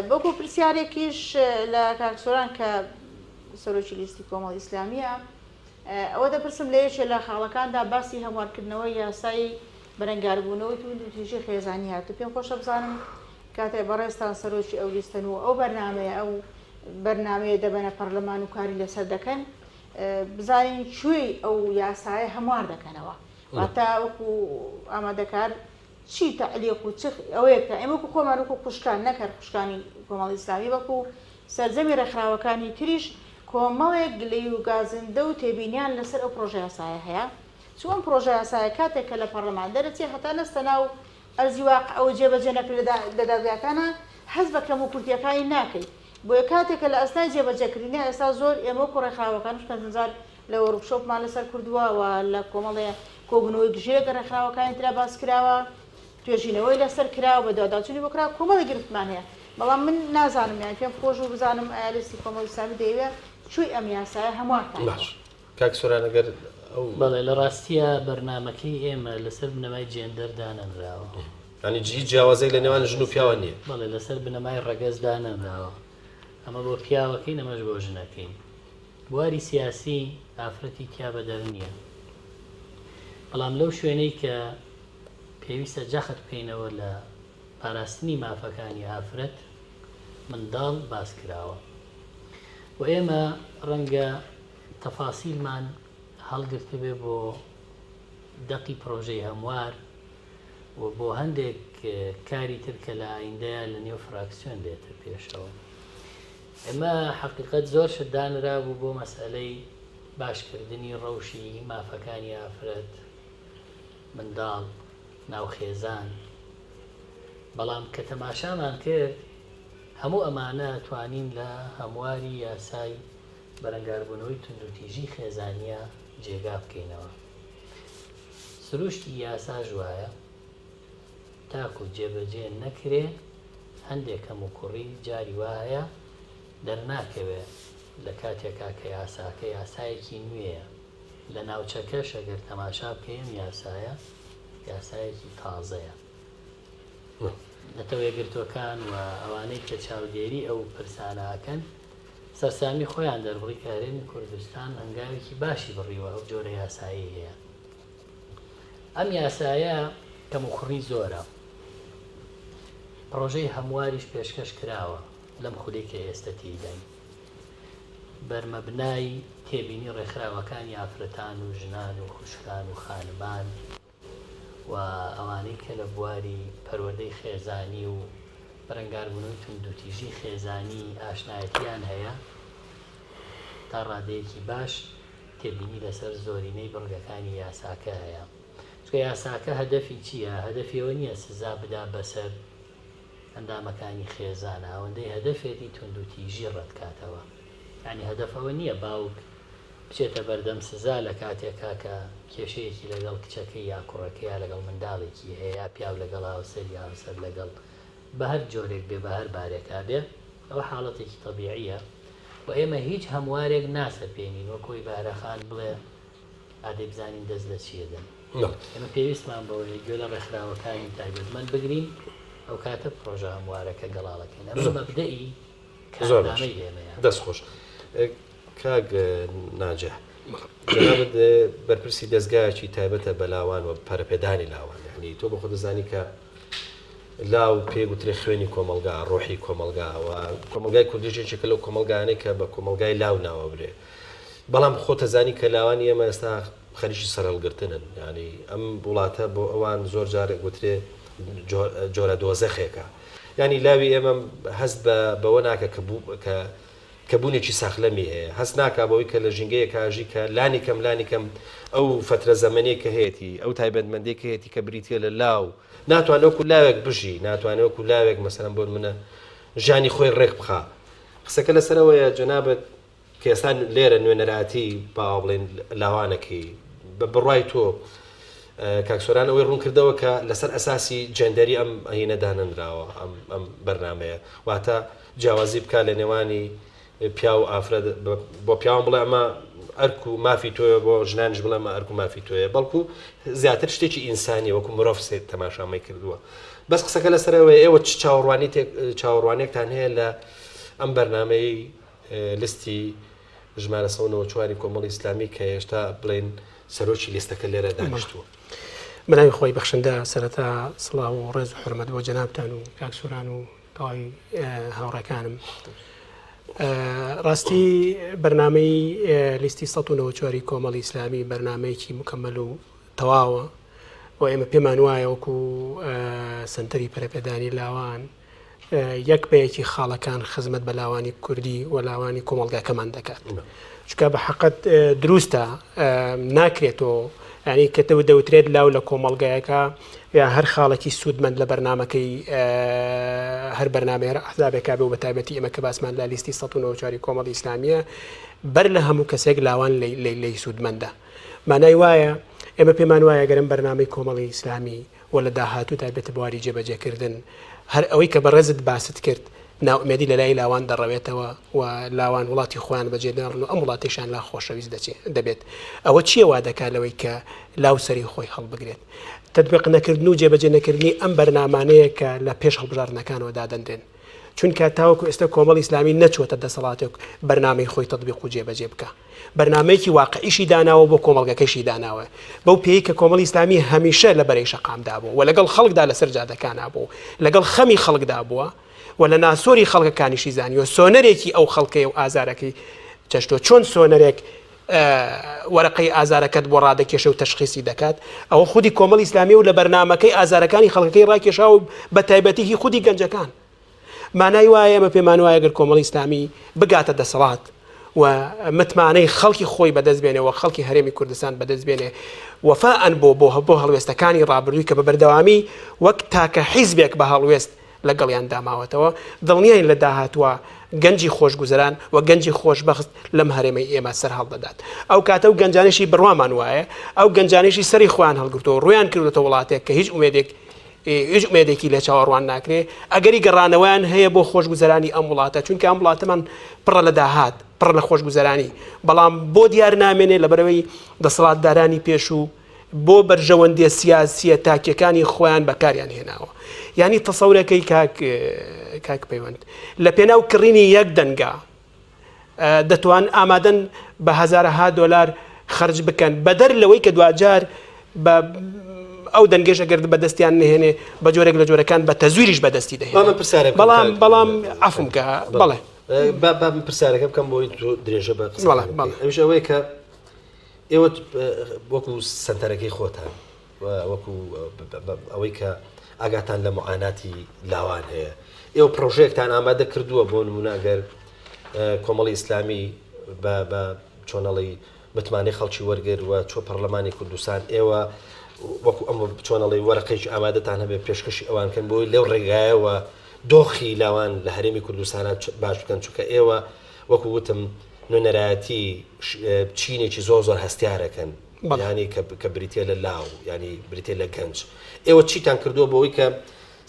بەکو پرسیارێکیش لە کاک سۆران کە سەرۆکی لیستی کۆمەڵی ئیسلامیە ئەوە دەپرسم لە یەکێ لە خاڵەکاندا باسی هەموارکردنەوەی یاسای بەرەنگاربوونەوەی توندوتیژی خێزانی هاتو پێم خۆشە بزانم کاتێک بەڕێستان سەرۆکی ئەو لیستەن و ئەو بەرنامەیە ئەو بەرنامەیە دەبەنە پەرلەمان و کاری لەسەر دەکەن بزانین کوێی ئەو یاسایە هەموار دەکەنەوە واتە وەکو ئامادەکار چی تەعلیق و چ ئەوەیە کە ئێمە وەکو خۆمان وەکو خوشکان نەکرد خوشکانی کۆمەڵی ئیسلامی وەکو سەرجەمی ڕێکخراوەکانی تریش کۆمەڵێک گلەی و گازندە و تێبینیان لەسەر ئەو پرۆژە یاسایە هەیە چۆن پرۆژە یاسایە کاتێک کە لە پەرلەمان دەرەچێ هەتا نەستە ناو ئەرزی واقع ئەو جێبەجێ نەکرد لە دادگاکانە حەز بە کەم و کورتیەکانی ناکەی بۆیە کاتێکە لە ئەستای جێبەجێکردنی ئێستا زۆر ئێمە وەکو ڕێکخراوەکانش پەنجار لە وەرکشۆپمان لەسەر کردووە و لە کۆمەڵێ کۆبوونەوەی گژێرەکە ڕێکخراوەکانی ترا باس کراوە توێژینەوەی لەسەر کراوە بە داداچوونی بۆ کرا کۆمەڵی گرفتمان هەیە بەڵام من نازانم یان پێم خۆش و بزانم ئایا لەستی کۆمەڵی ئیسلامی دەیەوێت چووی ئەم یاسایە هەموارتان باش کاک سۆران ئەگەر ئەو بەڵێ لە ڕاستیە بەرنمەکەی ئێمە لەسەر بنەمای جێندەر دانەنراوە ینی جی جیاوازەی لە نێوان ژن و پیاوە نییە بەڵێ لەسەر بنەمای ڕەگەز دانەنراوە ئەمە بۆ پیاوەکەی نەمەش بۆ ژنەکەی بواری سیاسی ئافرەتی تیا بەدەر نییە بەڵام لەو شوێنەی کە پێویستە جەخت بکەینەوە لە پاراستنی مافەکانی ئافرەت منداڵ باس کراوە و ئێمە ڕەنگە تەفاسیلمان هەڵگرتە بێ بۆ دەقی پرۆژەی هەموار و بۆ هەندێک کاری ترکە لە ئایندەیە لە نێو فراکسیۆن دێتە پێشەوە ئێمە حەقیقەت زۆر شدانرا بوو بۆ مەسئلەی باشکردنی ڕەوشی مافەکانی ئافرەت منداڵ ناوخێزان بەڵام کە تەماشامان کرد هەموو ئەمانە توانین لە هەمواری یاسای بەرەنگاربوونەوەی توندوتیژی خێزانیە جێگا بکەینەوە سروشتی یاسا ژوایە تاکو جێبەجێ نەکرێ هەندێک هەم و کوڕی جاری وایە دەرناکەوێت لە کاتێکا کە یاساکە یاسایەکی نوێیە لە ناوچەکەش ئەگەر تەماشا بکەین یاسایە یاسایەکی تازەیە نەتەوە یەکگرتوەکان و ئەوانەی کە چاودێری ئەو پرسانەکەن سەرسامی خۆیان دەربڕی کە هەرێمی کوردستان هەنگاوێکی باشی بڕیوە ئەو جۆرە یاسایی هەیە ئەم یاسایە کەم و کوڕی زۆرە پرۆژەی هەمواریش پێشکەش کراوە لەم خولەی کە ئێستا تێداین بەرمەبنای تێبینی ڕێکخراوەکانی ئافرەتان و ژنان و خوشکان و خانمان و ئەوانەی کە لە بواری پەروەردەی خێزانی و بەرەنگاربوونەوەی توندوتیژی خێزانی ئاشنایەتیان هەیە تا ڕادەیەکی باش تێبینی لەسەر زۆرینەی بڕگەکانی یاساکە هەیە چکە یاساکە هەدەفی چییە؟ هەدەفیەوە نییە سزا بدا بەسەر ئەندامەکانی خێزانە ئەوەندەی هەدەفێتی توندوتیژی ڕەتکاتەوە یعنی هەدەفەوە نییە باوک بچێتە بەردەم سزا لە کاتێکا کە کێشەیەکی لەگەڵ کچەکەی یا کوڕەکەی یا لەگەڵ منداڵێکی هەیە پیاو لەگەڵ هاوسەر یا هاوسەر لەگەڵ بە هەر جۆرێک بێ بە هەر بارێکا بێ ئەوە حاڵەتێکی تەبیعیە و ئێمە هیچ هەموارێک ناسەپێنین وەکۆی بارەخان بڵێ ئادەی بزانین دەست لە چیەدەن ئێمە پێویستمان بەوەی گوێ لە ڕێکخراوەکانی تایبەتمەند بگرین ئەو کاتە پرۆژە هەموارەکە گەڵاڵەکەین ئەمە مەبدەئی کارنامەی ئێمەیە دەست خۆش کاک ناجەح جەنابەت بەرپرسی دەستگایەکی تایبەتە بە لاوان و پەرەپێدانی لاوان یعنی تۆ بە خۆ دەزانی کە لاو پێگوترێ خوێنی کۆمەلگا ڕۆحی کۆمەلگا و کۆمەلگای کوردیژێکێکە لەو کۆمەلگانەی کە بە کۆمەلگای لاو ناوە برێ بەڵام خۆ تەزانی کە لاوانی ئێمە ئێستا خەریکی سەرهەڵگرتنن ینی ئەم وڵاتە بۆ ئەوان زۆر جارێک گوترێ جۆرە دۆزەخێکە ینی لاوی ئێمە هەست بەوە ناکە کە بوونێکی ساخلەمی هەیە هەست ناکا بەوەی کە لە ژینگەیە کاژی کە لانی کەم ئەو فترە زەمەنەیە کە هەیەی ئەو تایبەتمەندی کە هەیەی کە بریتە لە لاو ناتوانێتکو لاوێک بژی ناتوانێتکو لاوێک مەسەرەن بۆ منە ژانی خۆی ڕێک بخا قسەکە لەسەرەوەیە جەنابەت کە ئێستا لێرە نوێنەراتی باوا بڵێن لاوانەکەی بە بڕوای تۆ کاکسۆران ئەوەی ڕوون کردەوە کە لەسەر ئەساسی جەندەری ئەم ئەهینە دانەنراوە ئەم بەرنمەیە واتە جیاوازی بکات لە نێوانی پیا و ئافرەت بۆ پیاوان بڵێ ئەمە ئەرک و مافی تۆیە بۆ ژنانش بڵێ ئەمە ئەرک و مافی تۆیە بەڵکو زیاتر شتێکی ئینسانی وەکو مرۆڤ سێت تەماشامی کردووە بەس قسەکە لەسەرەوەی ئێوە چاوەڕوانێکتان هەیە لە ئەم بەرنمەی لیستی ژمارە 194 کۆمەڵی ئیسلامی کە هێشتا بڵێن سەرۆکی لیستەکە لێرە دانیشتووە. بەناوی خۆی بەخشندە سەرەتا سڵاو و ڕێز و حرمەت بۆ جەنابتان و کاکسوران و تەواوی هاوڕێکانم. ڕاستی بەرنامەی لیستی 194 کۆمەڵی ئیسلامی بەرنمەیەکی مکمل و تەواوە و ئێمە پێمان وایە وەکو سنتەری پەرەپێدانی لاوان یەک بەیەکی خاڵەکان خزمەت بە لاوانی کوردی و لاوانی کۆمەڵگاکەمان دەکات. چکە بە حەقەت دروستە ناکرێتەوە ینی کە دەوترێت لاو لە کۆمەڵگایەکە یا هەر خاڵێکی سوودمەند لە بەرنمەکەی هەر بەرنمەیە ئەحزابێکا بێ و بە تایبەتی ئێمە کە باسمان لا لیستی 194 کۆمەڵی ئیسلامیە بەر لە هەموو کەسێک لاوان لی سوودمەندە. مانای وایە ئێمە پێمان وایە گەرم بەرنامەی کۆمەڵی ئیسلامی و لە داهاتوو تایبێتە بواری جێبەجێکردن هەر ئەوەی کە بەڕێزت باست کرد ناومێدی لە لای لاوان دەڕەوێتەوە و لاوان وڵاتی خۆیان بەجێدەڕن و ئەم وڵاتیشان لا خۆشەویست دەبێت. ئەوە چییە وا دەکات لەوەی کە لاو سەری خۆی هەڵبگرێت تطبیق نەکردن و جێبەجێ نەکردنی ئەم بەرنامانەیە کە لە پێش هەڵبژاردنەکانەوە دادەندرێن چونکە تاوەکو ئێستا کۆمەڵی ئیسلامی نەچوەتە دەسەڵاتێک بەرنامەی خۆی تطبیق و جێبەجێ بکە. بەرنمەیەکی واقعیشی داناوە بۆ کۆمەڵگەکەشی داناوە بەو پێی کە کۆمەڵی ئیسلامی هەمیشە لە بەرەی شەقامدا بوو و لەگەڵ خەڵکدا لەسەر جادەکانە بوو لەگەڵ خەمی خەڵکدا بووە و لە ناسۆری خەڵکەکانیشی زانیوە سۆنەرێکی ئەو خەڵکەی و ئازارەکەی چەشتۆ چۆن سۆنەرێک وەرەقەی ئازارەکەت بۆ ڕادەکێشە و تەشخیصی دەکات ئەوە خودی کۆمەڵی ئیسلامی و لە بەرنمەکەی ئازارەکانی خەڵکەکەی ڕاکێشا و بە تایبەتیی خودی گەنجەکان مانای وایە ئەمە پێمان وایە گەر کۆمەڵی ئیسلامی بگاتە دەسەڵات و متمانەی خەڵکی خۆی بەدەستبێنێەوە خەڵکی هەرێمی کوردستان بەدەستبێنێ وەفاءن بۆ هەڵوێستەکانی ڕابردووی کە بە بەردەوامی وەک تاکە حیزبێک بە هەڵوێست لەگەڵیان داماوەتەوە دڵنیاین لە داهاتوە گەنجی خۆشگوزەران و گەنجی خۆشبەخت لەم هەرێمەی ئێمە سەر هەڵدەدات. ئەو کاتە و گەنجانێکی بڕوامان وایە ئەو گەنجانێکی سەری خۆیان هەڵگرتەوە ڕویان کردێتە وڵاتێک کە هیچ ئومێدێکی لە چاوەڕوان ناکرێ ئەگەری گەڕانەوەیان هەیە بۆ خۆشگوزەرانی ئەم وڵاتە چونکە ئەم وڵاتەمان پڕە لە داهات پڕ لە خۆشگوزەرانی بەڵام بۆ دیار نامێنێ لە بەرەوەی دەسەڵاتدارانی پێش و بۆ بەرژەوەندێ سیاسیە تاکیەکانی خۆیان بەکاریان هێناوە. یعنی تەسەورەکەی کاک پەیوەند لە پێناو کڕینی یەک دەنگا دەتوان ئامادەن بە هەزارەها دۆلار خەرج بکەن بەدەر لەوەی کە دوجار بە ئەو دەنگێشە گرد بەدەستیان نهێنێ بە جۆرێک لە جۆرەکان بە تەزویریش بەدەستی دەهێن. بەڵام ئەفم کە بەڵێ پرسیارەکە بکەم بۆی درێژە بە ئەوش ئەوەیە کە ئێوە وەکو سنتەرەکەی خۆتان وەکو ئەوەی کە ئاگاتان لە معاناتی لاوان هەیە ئێوە پرۆژەیەکتان ئامادە کردووە بۆ نمونەگەر کۆمەڵی ئیسلامی بە چۆنەڵی متمانەی خەڵکی وەرگر و چۆ پەرلەمانی کوردستان ئێوە وەکو ئەمە چۆنەڵی وەرەقەیەکی ئامادەتان هەبێ پێشکەشی ئەوانکەن بۆی لەو ڕێگایەوە دۆخی لاوان لە هەرێمی کوردستانە باش بکەن چونکە ئێوە وەکو وتم نوێنەرایەتی چینێکی زۆر هەستیارەکەن ینی کە بریتە لە لاو ینی بریتێ لە گەنج ئێوە چیتان کردووە بۆەوەی کە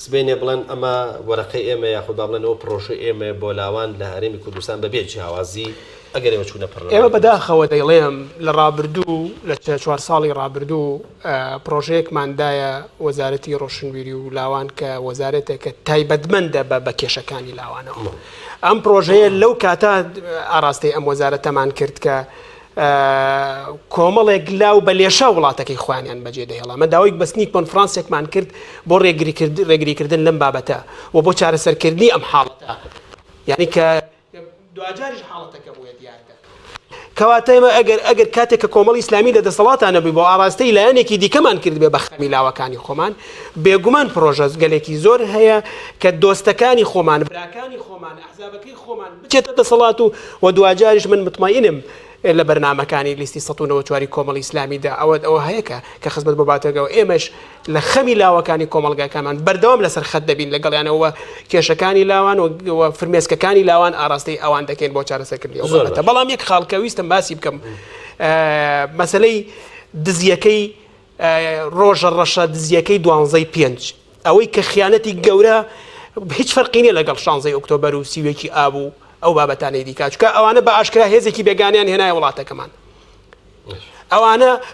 سبێنێ بڵێن ئەمە وەرەقەی ئێمە یاخود با بڵێنەوە پرۆژە ئێمە بۆ لاوان لە هەرێمی کوردستان بەبێ جیاوازی ئەگەر ئێمە چوونە پڕ ئێمە بەداخەوە دەیڵێم لە ڕابردوو لە 4 ساڵی ڕابردوو پرۆژەیەکماندایە وەزارەتی ڕۆشنبیری و لاوان کە وەزارەتێکە تایبەتمەندە بە کێشەکانی لاوانەوە ئەم پرۆژەیە لەو کاتە ئاراستی ئەم وەزارەتەمان کرد کە کۆمەڵێک لاو بە لێشە وڵاتەکەی خوانیان بەجێ دەهێڵا مە داوای بەستنی کۆنفرانسێکمان کرد بۆ ڕێگریکردن لەم بابەتە و بۆ چارەسەرکردنی ئەم حاڵەتە یعنی کە دوجاریش حاڵەتەکە بووە دیارکە کەواتە ئێمە ئەگەر کاتێک کە کۆمەڵی ئیسلامی لە دەسەڵاتانە بووی بۆ ئاراستەی لایەنێکی دیکەمان کرد بێ بە خەمی لاوەکانی خۆمان بێگومان پرۆژە گەلێکی زۆر هەیە کە دۆستەکانی خۆمان براکانی خۆمان ئەحزابەکەی خۆمان بچێتە دەسەڵات و دوجاریش من مطمئنم لە بەرنمەکانی لیستی 194 کۆمەڵی ئیسلامیدا ئەوە هەیە کە خزمەت بۆ باتەگەەوە ئێمەش لە خەمی لاوەکانی کۆمەڵگاکانمان بەردەوام لەسەر خەت دەبین لەگەڵیانەوە کێشەکانی لاوان و فرمێسکەکانی لاوان ئاراستەی ئەوان دەکەین بۆ چارەسەرکردنی ئەوە بەڵام یەک خاڵکە ویستم باسی بکەم مەسەلەی دزیەکەی ڕۆژە ڕەشە دزیەکەی 12/5 ئەوەی کە خیانەتی گەورە هیچ فەرقی نیە لەگەڵ 16 ئۆکتۆبەر و سیوێکی ئابوو ئەو بابەتانەی دیکە چکە ئەوانە بە ئاشکرا هێزێکی بێگانیان هێنایە وڵاتەکەمان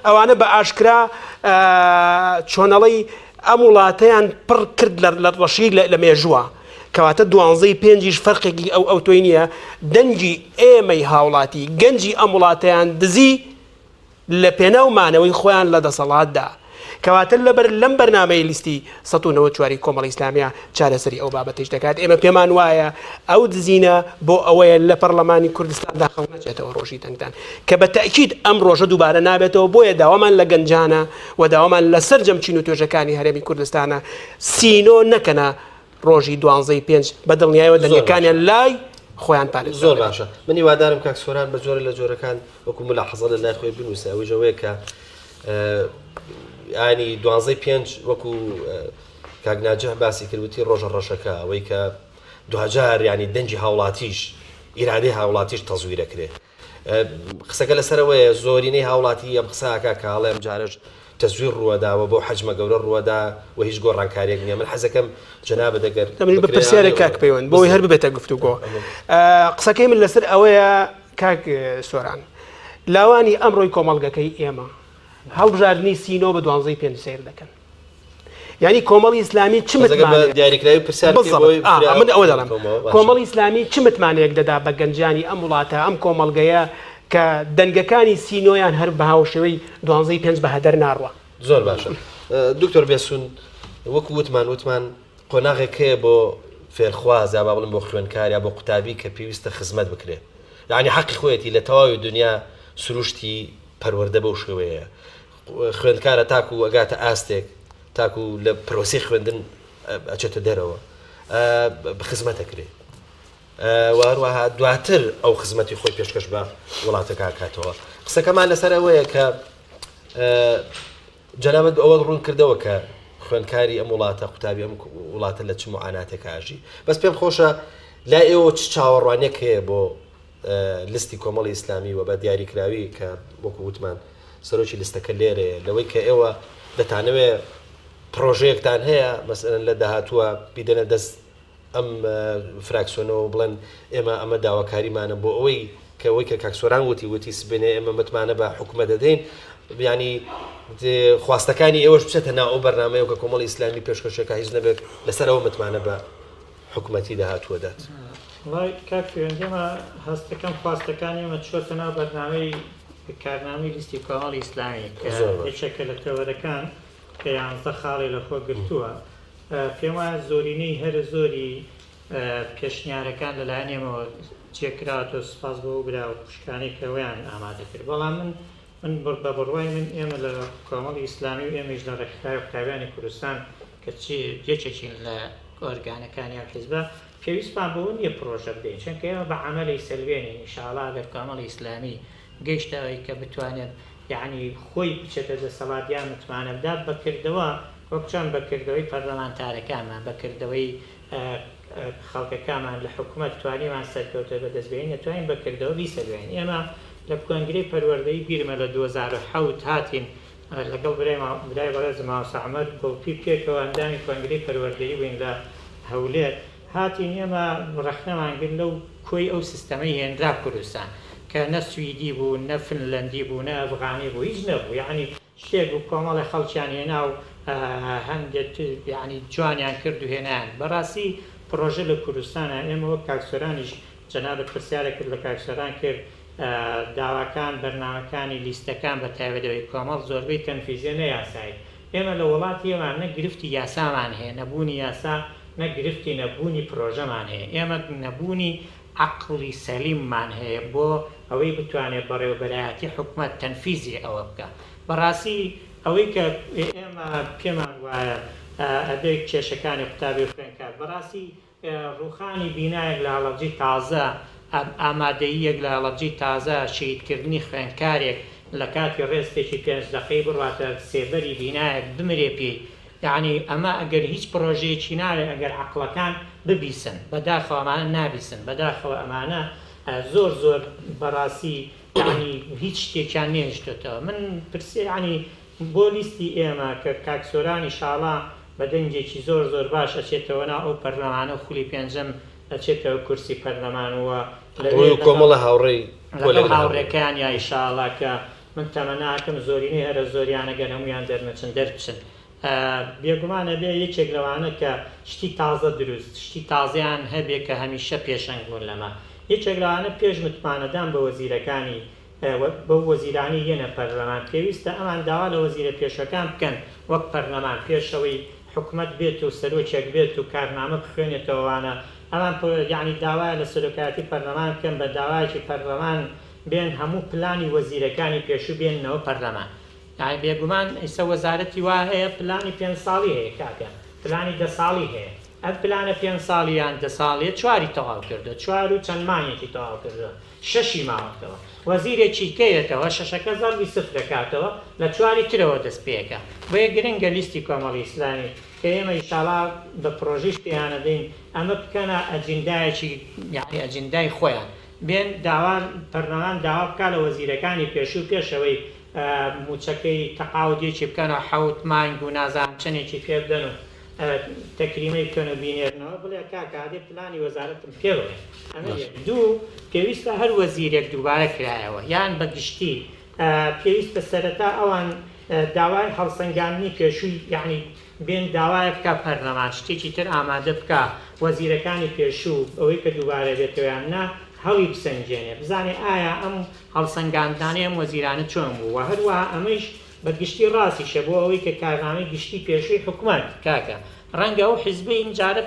ئەوانە بە ئاشکرا چۆنەڵی ئەم وڵاتەیان پڕ کرد لە ڕەشی لە مێژووە کەواتە 12 فەرقێکی ئەو تۆی نییە دەنگی ئێمەی هاوڵاتی گەنجی ئەم وڵاتەیان دزی لە پێناومانەوەی خۆیان لە دەسەڵاتدا کەواتە لەبەر لەم بەرنامەی لیستی 1994 کۆمەڵی ئیسلامیە چارەسەری ئەو بابەتش دەکات ئێمە پێمان وایە ئەو دزینە بۆ ئەوەیە لە پەرلەمانی کوردستاندا خەڵک نەچێتەوە ڕۆژی تەنگدان کە بە تەئکید ئەم ڕۆژە دووبارە نابێتەوە بۆیە داوامان لە گەنجانە و داوامان لەسەر جەمچین و توێژەکانی هەرێمی کوردستانە سینۆ نەکەنە ڕۆژی 12 بە دڵنیایەوە دەنگەکانیان لای خۆیان پارێز زۆر باشە منی وادارم کاک سۆران بە جۆرە لە جۆرەکان وەکو ملاحەزە لە لای خۆی بنووسە ئەوەی ژەوەیە کە ینی 12 وەکو کاگناجە باسی کردوتی ڕۆژە ڕەشەکە ئەوەی کە دوهجار ینی دەنجی هاوڵاتیش ئیرادەی هاوڵاتیش تەزویرەکرێت قسەکە لەسەرەوەیە زۆرینەی هاوڵاتی ئەم قساکە کە هەڵێ ئەم جارش تەزویر ڕوەداوە بۆ حەجمە گەورە ڕوەدا و هیچ گۆڕانکاریێک نییە من حەزەکەم جەنابە دەگەر بە پرسیارە کاک پەیوەند بۆی هەر ببێتە گفتوگۆ قسەکەی من لەسەر ئەوەیە کاک سۆران لاوانی ئەمڕۆی کۆمەڵگەکەی ئێمە هەڵبژاردننی سینۆ بە 12 سیر دەکەن یعنی کۆمەڵی ئیسلامی دیاریکراوی پرسیار من ئەوە دەڵم کۆمەڵی ئیسلامی چ متمانەیەک دەدا بە گەنجانی ئەم وڵاتە ئەم کۆمەڵگەیە کە دەنگەکانی سینۆیان هەر بە هاوشێوەی 12 بە هەدەر ناڕوە زۆر باشە دکتۆر بێسون وەکو وتمان قۆناغێکەیە بۆ فێرخواز یا با بڵم بۆ خوێنکار یا بۆ قوتابی کە پێویستە خزمەت بکرێت یعنی حەقی خۆیەتی لە تەواوی دنیا سروشتی پەروەردە بەو شێوەیە خوێندکارە تاکو ئەگاتە ئاستێک تاکو لە پرۆسی خوێندن ئەچێتە دەرەوە خزمەتەکرێت وهروەها دواتر ئەو خزمەتی خۆی پێشکەش بە وڵاتەکە کاتەوە قسەکەمان لەسەر ئەوەیە کە جەنابەت ئەوە ڕوون کردەوە کە خوێندکاری ئەم وڵاتە قوتابی ئەم وڵاتە لە چ معاناتێک ئاژی بەس پێم خۆشە لا ئێوە چ چاوەڕوانێک هەیە بۆ لیستی کۆمەڵی ئیسلامی و بە دیاریکراوی کە وەکو وتمان سەرۆکی لیستەکە لێرەیە لەوەی کە ئێوە دەتانەوێت پرۆژەیەکتان هەیە مەسەلەن لە داهاتووە بیدەنە دەست ئەم فراکسیۆنەوە بڵێن ئێمە ئەمە داواکاریمانە بۆ ئەوەی کە ئەوەی کە کاکسۆران وتی سبێنێ ئێمە متمانە بە حکومە دەدەین ینی خواستەکانی ئێوەش بچێتە ناو ئەو بەرنامەیە کە کۆمەڵی ئیسلامی پێشکەشەکە هیچ نەبێت لەسەرەوە متمانە بە حکوومەتی داهاتووە دات وڵای کاک پەیوەندیمە هەستەکەم خواستەکانی ئێمە چۆتە ناو بەرنامەی کارنامەی لیستی کۆمەڵی ئیسلامی کە یەکێکە لە تەوەرەکان کە 11 خاڵی لەخۆ گرتووە پێم وایە زۆرینەی هەرە زۆری پێشنیارەکان لەلایەن ئێمەوە جێکراتۆ سپاس بۆ برا و پشکانی کەوەیان ئامادە کرد بەڵام من بە بڕوای من ئێمە لە کۆمەڵی ئیسلامی و ئێمەش لە ڕێکخراوی قوتابیانی کوردستان کە یەکێکین لە ئۆرگانەکانی حیزبە پێویستمان بەوە نییە پرۆژە بدەین چونکە ئێمە بە عەمەلی سەلوێنی ئینشاءڵڵا ئەگەر کۆمەڵی ئیسلامی گەیشتەوەی کە بتوانێت یعنی خۆی بچێتە دەسەڵاتیان متمانە بدات بەکردەوە وەک چۆن بەکردەوەی پەرلەمانتارەکانمان بەکردەوەی خەڵکەکانمان لە حکوومەت توانیمان سەرکەوتە بەدەستبێنین نەتوانین بەکردەوە بیسەلوێنین ئێمە لە کۆنگرەی پەروەردەیی بیرمە لە 2007 هاتین لەگەڵ برای بەڕێزم ماوەسە عەمەد گڵپی پێکەوە ئەندامی کۆنگرەی پەروەردەیی بووین لە هەولێر هاتین ئێمە ڕەخنەمان کرد لەو کۆی ئەو سیستەمەی هێنرا کوردستان کە نە سویدی بوو نە فنلەندی بوو نە ئەفغانی بوو هیچ نەبوو یعنی شتێک بوو کۆمەڵی خەڵکیان هێنا و هەندێک یعنی جوانیان کرد و هێنان بەڕاستی پرۆژە لە کوردستانە ئێمە وەک کاکسۆرانیش جەنابەت پرسیارە کرد لە کاکسۆران کرد داواکان بەرنامەکانی لیستەکان بە تایبەتەوەی کۆمەڵ زۆربەی تەنفیزیە نەیاسایی ئێمە لە وڵاتی ئێمە نەگرفتی یاسامان هەیە نەبوونی یاسا نەگرفتی نەبوونی پرۆژەمان هەیە ئێمە نەبوونی عقلی سەلیممان هەیە بۆ ئەوەی بتوانێت بەڕێوەبەرایەتی حکومەت تەنفیزی ئەوە بکە بەڕاستی ئەوەی کە ئێمە پێمان وایە ئەبێ کێشەکانی قوتابی و خوێندکار بەڕاستی ڕووخانی بینایەک لە هەڵەبجەی تازە ئامادەییەک لە هەڵەبجەی تازە شەیدکردنی خوێندکارێک لە کاتی ڕێستێکی 5 دقەی بڕاتە سێبەری بینایەک بمرێ پێی یعنی ئەمە ئەگەر هیچ پرۆژەیەکی ناوێ ئەگەر عەقڵەکان ببیسن بەداخەوە ئەمانە نابیسن بەداخەوە ئەمانە زۆر بەڕاستی یعنی هیچ شتێکیان نێشتێتەوە من پرسی ینی بۆ لیستی ئێمە کە کاکسۆرانی شاڵا بە دەنجێکی زۆر باش ئەچێتەوە ناو ئەو پەرلەمانە و خولی پێنجەم ئەچێتەوە کورسی پەرلەمانەوە کۆمەڵە هاوڕێی هاوڕێکان یا ئیشاڵا کە من تەمەناکەم زۆرینەی هەرە زۆریانە گەر هەمویان دەرنەچن دەربچن بێگومانە بێ یەکێک لەوانە کە شتی تازە دروست شتی تازیان هەبێ کە هەمیشە پێشەنگ بوون لەمە یەکێک لەوانە پێش متمانەدان بە وەزیرەکانی بە وەزیرانی هێنە پەرلەمان پێویستە ئەمان داوا لە وەزیرە پێشەکان بکەن وەک پەرلەمان پێشەوەی حکومت بێت و سەرۆکێک بێت و کارنامە بخوێنێتەوەوانە ئەمان یعنی داوای لە سەرۆکایەتی پەرلەمان بکەن بە داوایکی پەرلەمان بێن هەموو پلانی وەزیرەکانی پێشوو بێننەوە پەرلەمان یعنی بێگومان ئێستا وەزارەتی وا هەیە پلانی 5 ساڵی هەیە کاکە پلانی 10 ساڵی هەیە ئەم پلانە 5 ساڵیان 10 ساڵیە 4 تەواو کردو 4 و چەند مانگێکی تەواو کردووە 6 ماوەتەوە وەزیرێکی کەیەتەوە شەشەکە زەڵی سفر دەکاتەوە لە 4 ترەوە دەست پێەکە بۆ یە گرنگە لیستی کۆمەڵی ئیسلامی کە ئێمە ئینشاڵا بە پرۆژەش پێیانە دەین ئەمە بکەنە ئەجندایەکی یعنی ئەجندای خۆیان بێن داوان پەرلەمان داوا بکات لە وەزیرەکانی پێشوو پێشەوەی موچەکەی تەقاوتێکی بکەنەوە 7 مانگ و نازانم چەندێکی پێ بدەن و تەکریمەی بکەن و بینێرنەوە بڵێ کاکادێ پلانی وەزارەتم پێ بڵێ ئەمە دوو پێویستە هەر وەزیرێک دووبارە کرایەوە یان بەگشتی پێویستە سەرەتا ئەوان داوای هەڵسەنگاندنی پێشووی یعنی بێن داوای بکە پەرلەمان شتێکی تر ئامادە بکە وەزیرەکانی پێشوو ئەوەی کە دووبارە بێتەوەیان نا هەڵی بسەنجێنێ بزانێ ئایا ئەم هەڵسەنگاندانی ئەم وەزیرانە چۆن بوو و هەروە ئەمەش بەگشتی ڕاستیشە بۆ ئەوەی کە کارنامەی گشتی پێشووی حکومەت کاکە ڕەنگە ئەو حیزبی اینجارە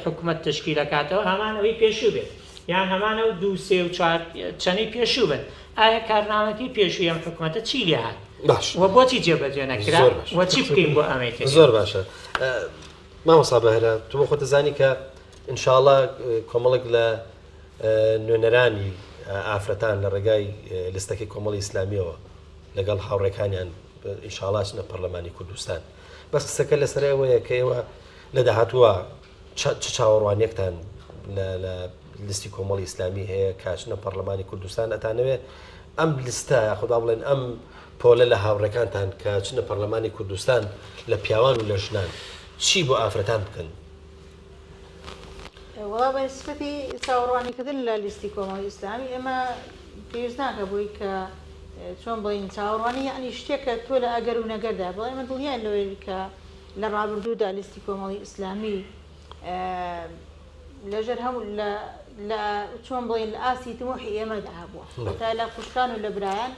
حکومەت تشکیلەکاتەوە هەمانەوەی پێشوو بێت یان هەمانە و 2 3 و 4 چەندەی پێشوو بن ئایا کارنامەکەی پێشووی ئەم حکومەتە چی لێ هات باش و بۆچی جێبەجێ نەکرا و چی بکەین بۆ ئەمەی زۆر باشە مامۆستا بەهرە تو بۆ خۆت دەزانی کە ئینشاڵڵا کۆمەڵێک لە نوێنەرانی ئافرەتان لە ڕێگای لستەکەی کۆمەڵی ئیسلامیەوە لەگەڵ هاوڕێکانیان ئینشاڵڵا چنە پەرلەمانی کوردستان بەس قسەکە لەسەرەوەیە کە ئێوە لە داهاتووە چ چاوەڕوانیەکتان لە لیستی کۆمەڵی ئیسلامی هەیە کاچنە پەرلەمانی کوردستان ئەتانەوێ ئەم لیستە خدا بڵێن ئەم پۆلە لە هاوڕێکانتان کە چنە پەرلەمانی کوردستان لە پیاوان و لە ژنان چی بۆ ئافرەتان بکەن وڵا بە سفەتی چاوەڕوانیکردن لە لیستی کۆمەڵی ئیسلامی ئێمە پێویست ناکە بۆی کە چۆن بڵین چاوەڕوانی یعنی شتێکە تۆ لە ئەگەر و نەگەردا بڵێ ئێمە دڵنیان لەوەی کە لە ڕابردوودا لیستی کۆمەڵی ئیسلامی لەژەر هەموو لە چۆن بڵین لە ئاسی تمۆحی ئێمەدا هەبووە تا لە خوشکان و لە برایان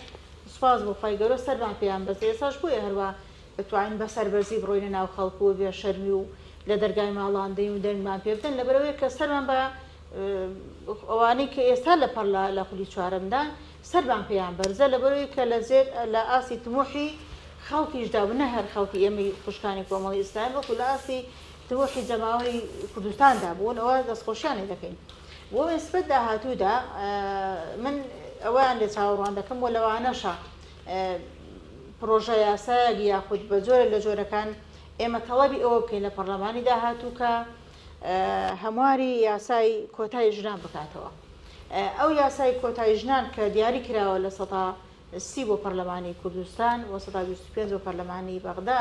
سوپاس بۆ خۆی گەورە سەرمان پێیان بەزێ ئێساش بۆیە هەروە بتوانین بەسەر بەرزی بڕۆینە ناو خەڵکو و بێ شەرمی و لە دەرگای ماڵاندەی و دەرمان پێ بدەن لەبەرەوەی کە سەرمان بە ئەوانەی کە ئێستا لە پەر لە خولی چوارەمدا سەرمان پێیان بەرزە لەبەرەوەی کە لە زێر لە ئاسی تمۆحی خەڵکیشدا بنە هەر خەڵکی ئێمەی خوشکانی کۆمەڵی ئیسلامی وەکو لە ئاسی تمۆحی جەماوەی کوردستاندا بوون ئەوە دەستخۆشیانی دەکەین بۆ نسبەت داهاتوودا من ئەویان لێ چاوەڕوان دەکەم و لەوانەشە پرۆژە یاسایەک یاخود بە جۆرە لە جۆرەکان ئێمە تەڵەبی ئەوە بکەین لە پەرلەمانی داهاتوو کە هەمواری یاسای کۆتای ژنان بکاتەوە ئەو یاسای کۆتای ژنان کە دیاری کراوە لە 130 بۆ پەرلەمانی کوردستان و 125 بۆ پەرلەمانی بەغدا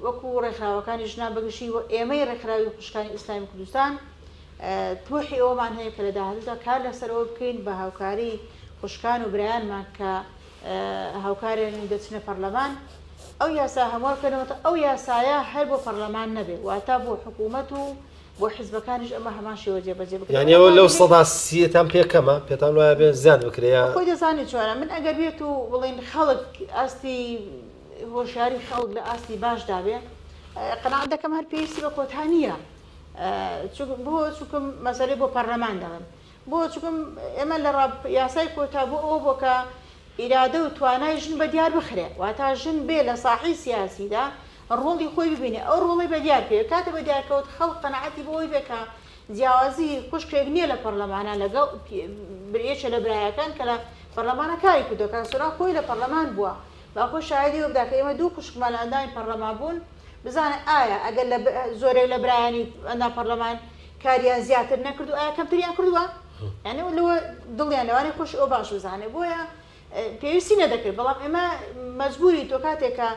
وەکو ڕێکخراوەکانی ژنان بەگشتی و ئێمەی ڕێکخراوی خوشکانی ئیسلامی کوردستان تۆحی ئەومان هەیە کە لە داهاتوودا کار لەسەرەوە بکەین بە هاوکاری خوشکان و برایانمان کە هاوکارێن دەچنە پەرلەمان ئەو یاسا هەموارکەنەوەتە ئەو یاسایە هەر بۆ پەرلەمان نەبێ واتە بۆ حکوومەت و بۆ حیزبەکانیش ئەمە هەمان شێوە جێبەجێ بکرێت یانیەوە لەو 130تان پێکەمە پێتان وایە بێ زیاد بکرێ خۆی دەزانێت چۆنە من ئەگەر بێت و بڵێن خەڵک ئاستی هۆشیاری خەڵک لە ئاستی باشدا بێ قەناعەت دەکەم هەر پێویستی بە کۆتانیە بۆ چووکم مەسەلەی بۆ پەرلەمان دەڵێن بۆ چووکم ئێمە لە یاسای کۆتا بۆ ئەوە بۆ کە ئیرادە و توانای ژن بە دیار بخرێ واتە ژن بێ لە ساحی سیاسیدا ڕۆڵی خۆی ببینێ ئەو ڕۆڵی بە دیار پێ کاتە بە دیارکەوت خەڵک قەناعەتی بۆی بێکە جیاوازی خوشکێک نییە لە پەرلەمانە لەگەڵ برێچە لە برایەکان کە لە پەرلەمانە کاری کردوکە سورا خۆی لە پەرلەمان بووە باخۆ شایدی و بداکە ئێمە دوو خوشکمان لە ئەندامی پەرلەمان بوون بزانێ ئایا ئەگەر لە زۆرێک لە برایانی ئەندا پەرلەمان کاریان زیاتر نەکردو ئایا کەمتریان کردووە یعنی لەوە دڵیان لەوانی خۆش ئەو باش بزانێ بۆیە پێویستی نەدەکرد بەڵام ئێمە مەجبوری تۆ کاتێکە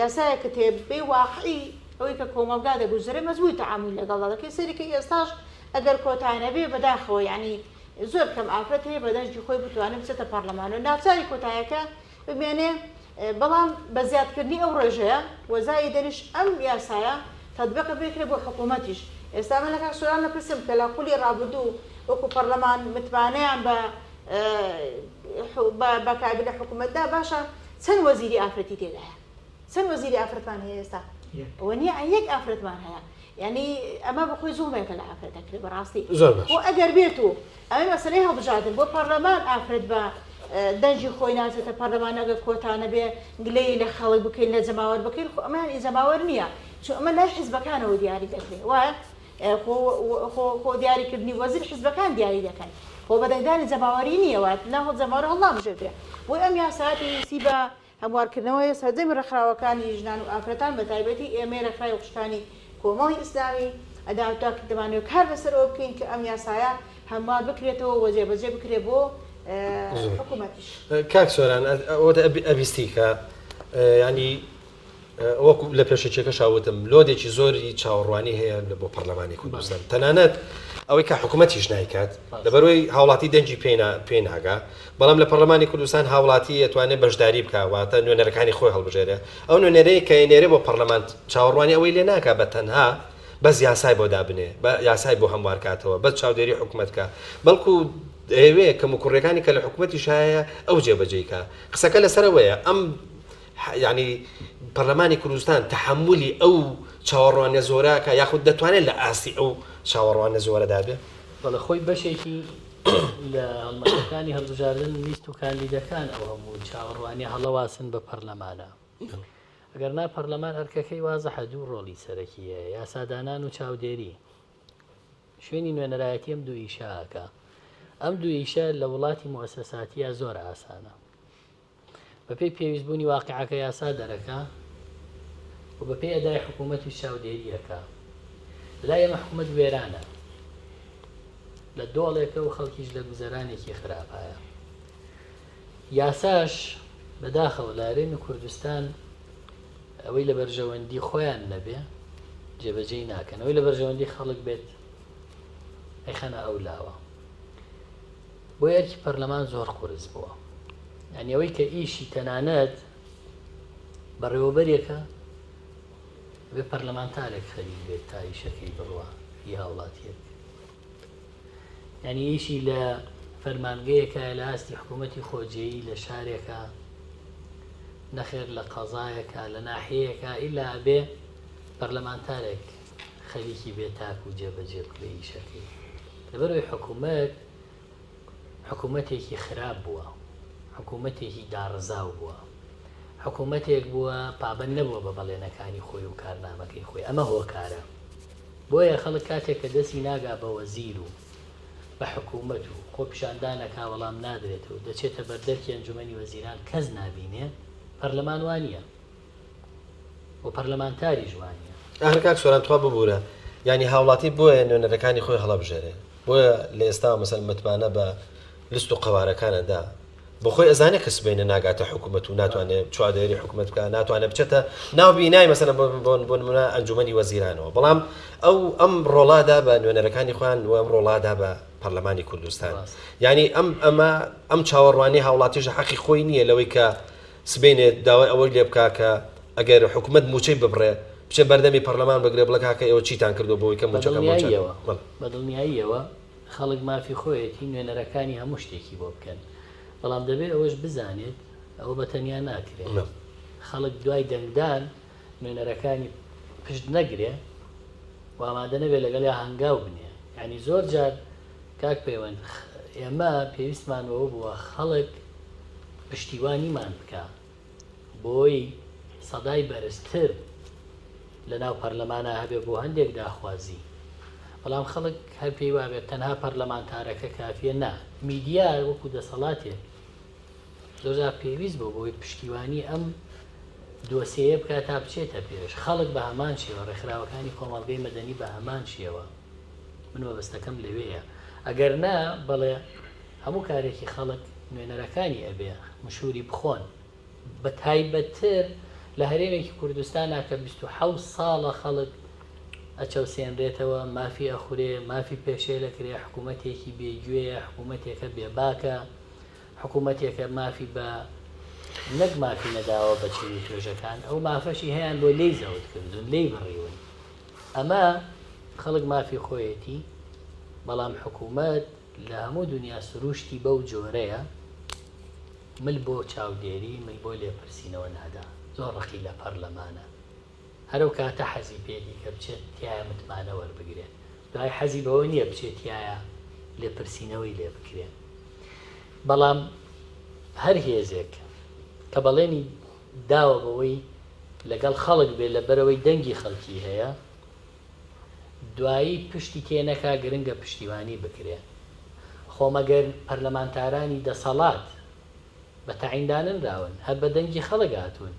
یاسایەکە تێبێ واقعی ئەوەی کە کۆمەلگا دەگوزارێ مەجبوری تەعامل لەگەڵا دەکەی سەرێکی ئێستاش ئەگەر کۆتایە بێ بەداخەوە یعنی زۆر کەم ئافرەت هەیە بەدەنجی خۆی بتوانێت بچێتە پەرلەمان و ناچاری کۆتایەکە ببێنێ بەڵام بە زیادکردنی ئەو ڕێژەیە وەزای دەریش ئەم یاسایە تطبیق بکرێت بۆ حکوومەتیش. ئێستا من لە کاک سۆران نەپرسم کە لە قولی ڕابردوو وەکو پەرلەمان متمانەیان بە کابینە حکوومەتدا باشە چەند وەزیری ئافرەتی تێدایە، چەند وەزیری ئافرەتمان هەیە ئێستا؟ ئەوە نییە یەک ئافرەتمان هەیە. یعنی ئەمە بەخۆی زوڵمێکە لە ئافرەتەکرێت بەڕاستی. بۆ ئەگەر بێت و ئەمە مەسەلەی هەڵبژاردن بۆ پەرلەمان ئافرەت بە دەنجی خۆی ناچێتە پەرلەمان ئەگەر کۆتانە بێ گلەی لە خەڵک بکەین لە جەماوەر بکەین، ئەمان جەماوەر نییە، چون ئەمە لای حیزبەکانەوە دیاری دەکرێت وایە خۆ دیاریکردنی وەزیر حیزبەکان دیاری دەکەن، خۆ بەدەنگدانی جەماوەری نییە وات ناخۆ جەماوەر هەڵنامژێتێ. بۆی ئەم یاساتی ویسی بە هەموارکردنەوەی سەرجەمی ڕێکخراوەکانی ژنان و ئافرەتان بە تایبەتی ئێمە ڕێکخراوی وشکانی کۆمەڵی ئیسلامی ئەداوتا دەمانێت کار بەسەرەوە بکەین کە ئەم یاسایە هەموار بکرێتەوە و جێبەجێ بکرێت بۆ حکوومەتیش. کاک سۆران ئەوە ئەبیستی کە ینی وەکو لە پێشەچێکە شاوتم لۆدێکی زۆری چاوەڕوانی هەیە بۆ پەرلەمانی کوردستان تەنانەت ئەوەی کە حکوومەتیش نایکات لەبەرەوەی هاوڵاتی دەنجی پێ ناگا، بەڵام لە پەرلەمانی کوردستان هاوڵاتی ئەتوانێت بەشداری بکواتە نوێنەرەکانی خۆی هەڵبژێرە. ئەو نوێنەرەی کە نێرێ بۆ پەرلەمان چاوەڕوانی ئەوەی لێ ناکا بە تەنها بەس یاسای بۆ دابنێ، بە یاسای بۆ هەموارکاتەوە بەس چاودێری حکوومەتکە، بەڵکو ئەوێ کە مکوڕەکانی کە لە حکوومەتی شایە ئەو جێبەجێیکە. قسەکە لەسەرەوەیە ئەم ینی پەرلەمانی کوردستان تحملی ئەو چاوەڕوانە زۆرەکە یاخود دەتوانێت لە ئاستی ئەو چاوەڕوانە زۆرەدا بێ؟ بەڵە خۆی بەشێکی لە هەڵمەتەکانی هەڵبژاردن لیست و کاندیدەکان ئەو هەموو چاوەڕوانی هەڵەواسن بە پەرلەمانە. ئەگەر نا پەرلەمان ئەرکەکەی وازە دوو ڕۆڵی سەرەکیە، یاسادانان و چاودێری. شوێنی نوێنەرایەتی ئەم دوو ئیشاکە. ئەم دوو ئیشە لە وڵاتی موسەساتیە زۆر ئاسانە. بەپێی پێویستبوونی واقعەکە یاسا دەرەکە و بەپێی ئەدای حکوومەت و چاودێریەکە. لای ئێمە حکوومەت وێرانە لە دۆڵێکە و خەڵکیش لە گوزەرانێکی خراپایە. یاساش بەداخەوە لە هەرێمی کوردستان ئەوەی لە بەرژەوەندی خۆیان نەبێ جێبەجێی ناکەن، ئەوەی لە بەرژەوەندی خەڵک بێت ئەیخەنە ئەو لاوە. بۆ یەرکی پەرلەمان زۆر قورس بووە، یعنی ئەوەی کە ئیشی تەنانەت بەڕێوەبەرێکە بێ پەرلەمانتارێک خەریک بێت تا ئیشەکەی بڕوە هی هاوڵاتیەک. یعنی ئیشی لە فەرمانگەیەکە لە ئاستی حکوومەتی خۆجێیی لە شارێکە نەخێر لە قەزایەکە لە ناحەیەکە ئیلا بێ پەرلەمانتارێک خەریکی بێت تاکو و جێبەجێ بکرێ ئیشەکەی. لەبەرەوەی حکوومەتێکی خراپ بووە، حکوومەتێکی داڕزاو بووە، حکوومەتێک بووە پابەند نەبووە بە بەڵێنەکانی خۆی و کارنامەکەی خۆی. ئەمە هۆکارە. بۆیە خەڵک کاتێک کە دەستی ناگا بە وەزیر و بە حکوومەت و خۆ پیشاندانەکە وەڵام نادرێتەوە دەچێتە بەردەرکی ئەنجومەنی وەزیران کەس نابینێ، پەرلەمان وانە و پەرلەمانتاری جوانە. ئەهر کاک سۆران توا ببوورە، ینی هاوڵاتی بۆیە نوێنەرەکانی خۆی هەڵەبژێرێ، بۆیە لە ئێستا مەسەل متمانە بە لست و قەوارەکانەدا بۆ خۆی ئەزانێ کەس بینە ناگاتە حکوومەت و ناتوانێت چوادێری حکوومەت بکە، ناتوانێت بچێتە ناو بینای مەسەلەن بۆ نمونە ئەنجومەنی وەزیرانەوە. بەڵام ئەم ڕۆڵادا بە نوێنەرەکانی خۆیان و ئەم ڕۆڵادا بە پەرلەمانی کوردستان. ینی ئەم چاوەڕوانی هاوڵاتیش حەقی خۆی نییە لەوەی کە سبینێت داوای ئەوەی لێ بکا کە ئەگەر حکوومەت موچەی ببڕێ بچێ بەردەمی پەرلەمان بەگرێ بڵێ کاکە ئێوە چیتان کردو بۆی کە موچەکە بەدڵنیاییەوە خەڵک مافی خۆیەتی نوێنەرەکانی هەموو شتێکی بۆ بکەن، بەڵام دەبێت ئەوەش بزانێت ئەوە بەتەنیا ناکرێت. خەڵک دوای دەنگدان نوێنەرەکانی پشت نەگرێ و ئامادە نەبێت لەگەڵ هەنگاو بنێ. ینی زۆر جار کاک پەیوەند ئێمە پێویستمانەوە بووە خەڵک پشتیوانیمان بکە بۆی سەدای بەرزتر لە ناو پەرلەمانە هەبێ بۆ هەندێک داخوازی. بەڵام خەڵک هەر پێی وابێت تەنها پەرلەمانتارەکە کافیە نا. میدیا وەکو دەسەڵاتێک زۆرجار پێویست بۆ بۆی پشتیوانی ئەم دۆسیەیە بکات تا بچێتە پێش. خەڵک بە هەمان شێوە ڕێکخراوەکانی کۆمەڵگەی مەدەنی بە هەمان شێوە. من وەبەستەکەم لەوەیە. ئەگەر نا بەڵێ هەموو کارێکی خەڵک نوێنەرەکانی ئەبێ مشوری بخۆن، بە تایبەتتر لە هەرێمێکی کوردستانە کە 27 ساڵە خەڵک ئەچەوسێنرێتەوە، مافی ئەخورێ، مافی پێشێ لەکرێ، حکوومەتێکی بێگوێیە، حکوومەتێکە بێباکە، حکوومەتێکە مافی بە نەک مافی نەداوە بە چێوی توێژەکان ئەو مافەشی هەیەیان بۆ لێی زەوت کردوون لێی بڕیون ئەمە خەڵک مافی خۆیەتی بەڵام حکوومەت لە هەموو دنیا سروشتی بەو جۆرەیە مل بۆ چاودێری مل بۆ لێپرسینەوە نادا زۆر ڕقی لە پەرلەمانە هەرو کاتە حەزی پێدی کە بچێت تایە متمانە وەربگرێت دوای حەزی بەوە نییە بچێت تایە لێپرسینەوەی لێ بکرێت بەڵام هەر هێزێک کە بەڵێنی داوە بەوەی لەگەڵ خەڵک بێت لە بەرەوەی دەنگی خەڵکی هەیە دوایی پشتی تێنەکا گرنگە پشتیوانی بکرێت خۆمەگەر پەرلەمانتارانی دەسەڵات بە تەعیندانن راون هەر بە دەنگی خەڵک هاتوون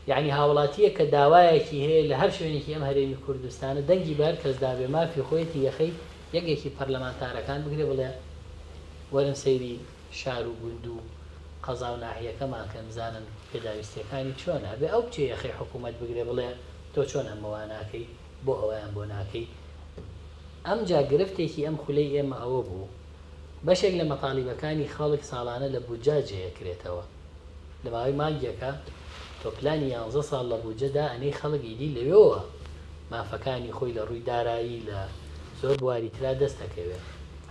یعنی هاوڵاتیە کە داوایەکی هەیە لە هەر شوێنێکی ئەم هەرێمی کوردستانە دەنگی بەر کەس دابێ مافی خۆیەتی یەخەی یەکێکی پەرلەمانتارەکان بگرێ بڵێ وەرن سەیری شار و گوند و قەزا و ناحیەکەمان کە بزانن پێداویستیەکانی چۆنە بێ ئەو بچێ یەخەی حکوومەت بگرێ بڵێ تۆ چۆن ئەمەوە ناکەی بۆ ئەوەیان بۆ ناکەی ئەم جا گرفتێکی ئەم خولەی ئێمە ئەوە بوو بەشێک لە مەطالیبەکانی خەڵک ساڵانە لە بوجا جێیەکرێتەوە لە ماوەی مانگێکە تۆ پلانی 11 ساڵ لە بوجەدا ئەنەی خەڵک ئیدی لەوێەوە مافەکانی خۆی لە ڕووی دارایی لە زۆر بواری ترا دەست دەکەوێت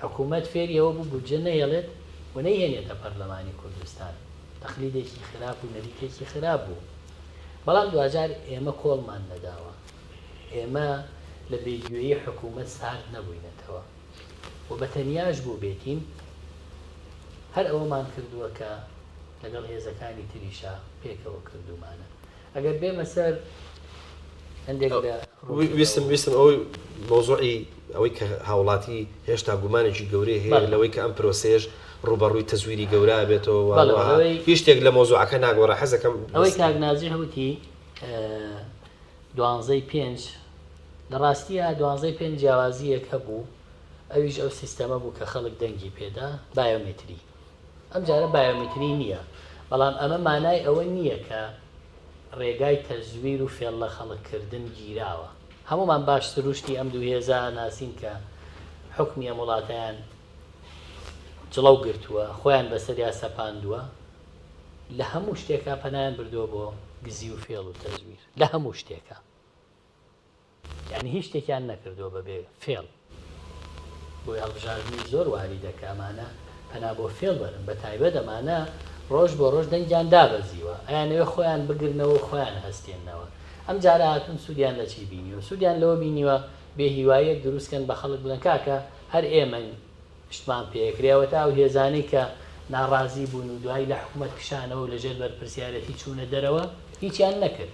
حکوومەت فێریەوە بوو بوجە نەهێڵێت و نەیهێنێتە پەرلەمانی کوردستان تەقلیدێکی خراپ و نەریتێکی خراپ بوو بەڵام دوجار ئێمە کۆڵمان نەداوە ئێمە لە بێگوێیی حکوومەت سارد نەبووینەتەوە و بە تەنیاش بوو بێتین هەر ئەوەمان کردووە کە لەگەڵ هێزەکانی تریشا پێکەوە کردومانە ئەگەر بێمە سەر هەندێک ویستم ئەوەی مۆزوعی ئەوەی کە هاوڵاتی هێشتا گومانێکی گەورەی هەیە لەوەی کە ئەم پرۆسێژ ڕوبەڕووی تەزویری گەورە بێتەوە هیچ شتێک لە مۆزوعەکە ناگۆڕە حەزەکەم ئەوەی کاگنازی هەوتی 12/5 لە ڕاستیە 12/5 جیاوازیەک هەبوو ئەویش ئەو سیستەمە بوو کە خەڵک دەنگی پێدا بایۆمتری ئەم جارە بایۆمتری نییە بەڵام ئەمە مانای ئەوە نییە کە ڕێگای تەزویر و فێڵ لە خەڵککردن گیراوە هەمومان باشتر روشتی ئەم دوو هێزە ناسین کە حکمی ئەم وڵاتیان جڵەو گرتووە خۆیان بەسەریا سەپاندووە لە هەموو شتێکە پەنایان بردووە بۆ گزی و فێڵ و تەزویر لە هەموو شتێکە یعنی هیچ شتێکیان نەکردووە بەبێ فێڵ بۆی هەڵبژاردننی زۆر واری دەکامانە پەنا بۆ فێڵ بەرن بە تایبەت ئەمانە ڕۆژ بۆ ڕۆژ دەنگیان دابەزیوە ئەیانەوێ خۆیان بگرنەوە خۆیان هەستێنەوە ئەم جارە هاتون سوودیان لە چی بینیوە سوودیان لەوە بینیوە بێهیواییەک دروستکەن بە خەڵک بڵێن کاکە هەر ئێمە شتمان پێکرێەوە تا و هێزانەی کە ناڕازی بوون و دوای لە حکوومەت پیشانەوە و لەژێر بەرپرسیارەتی چوونە دەرەوە هیچیان نەکرد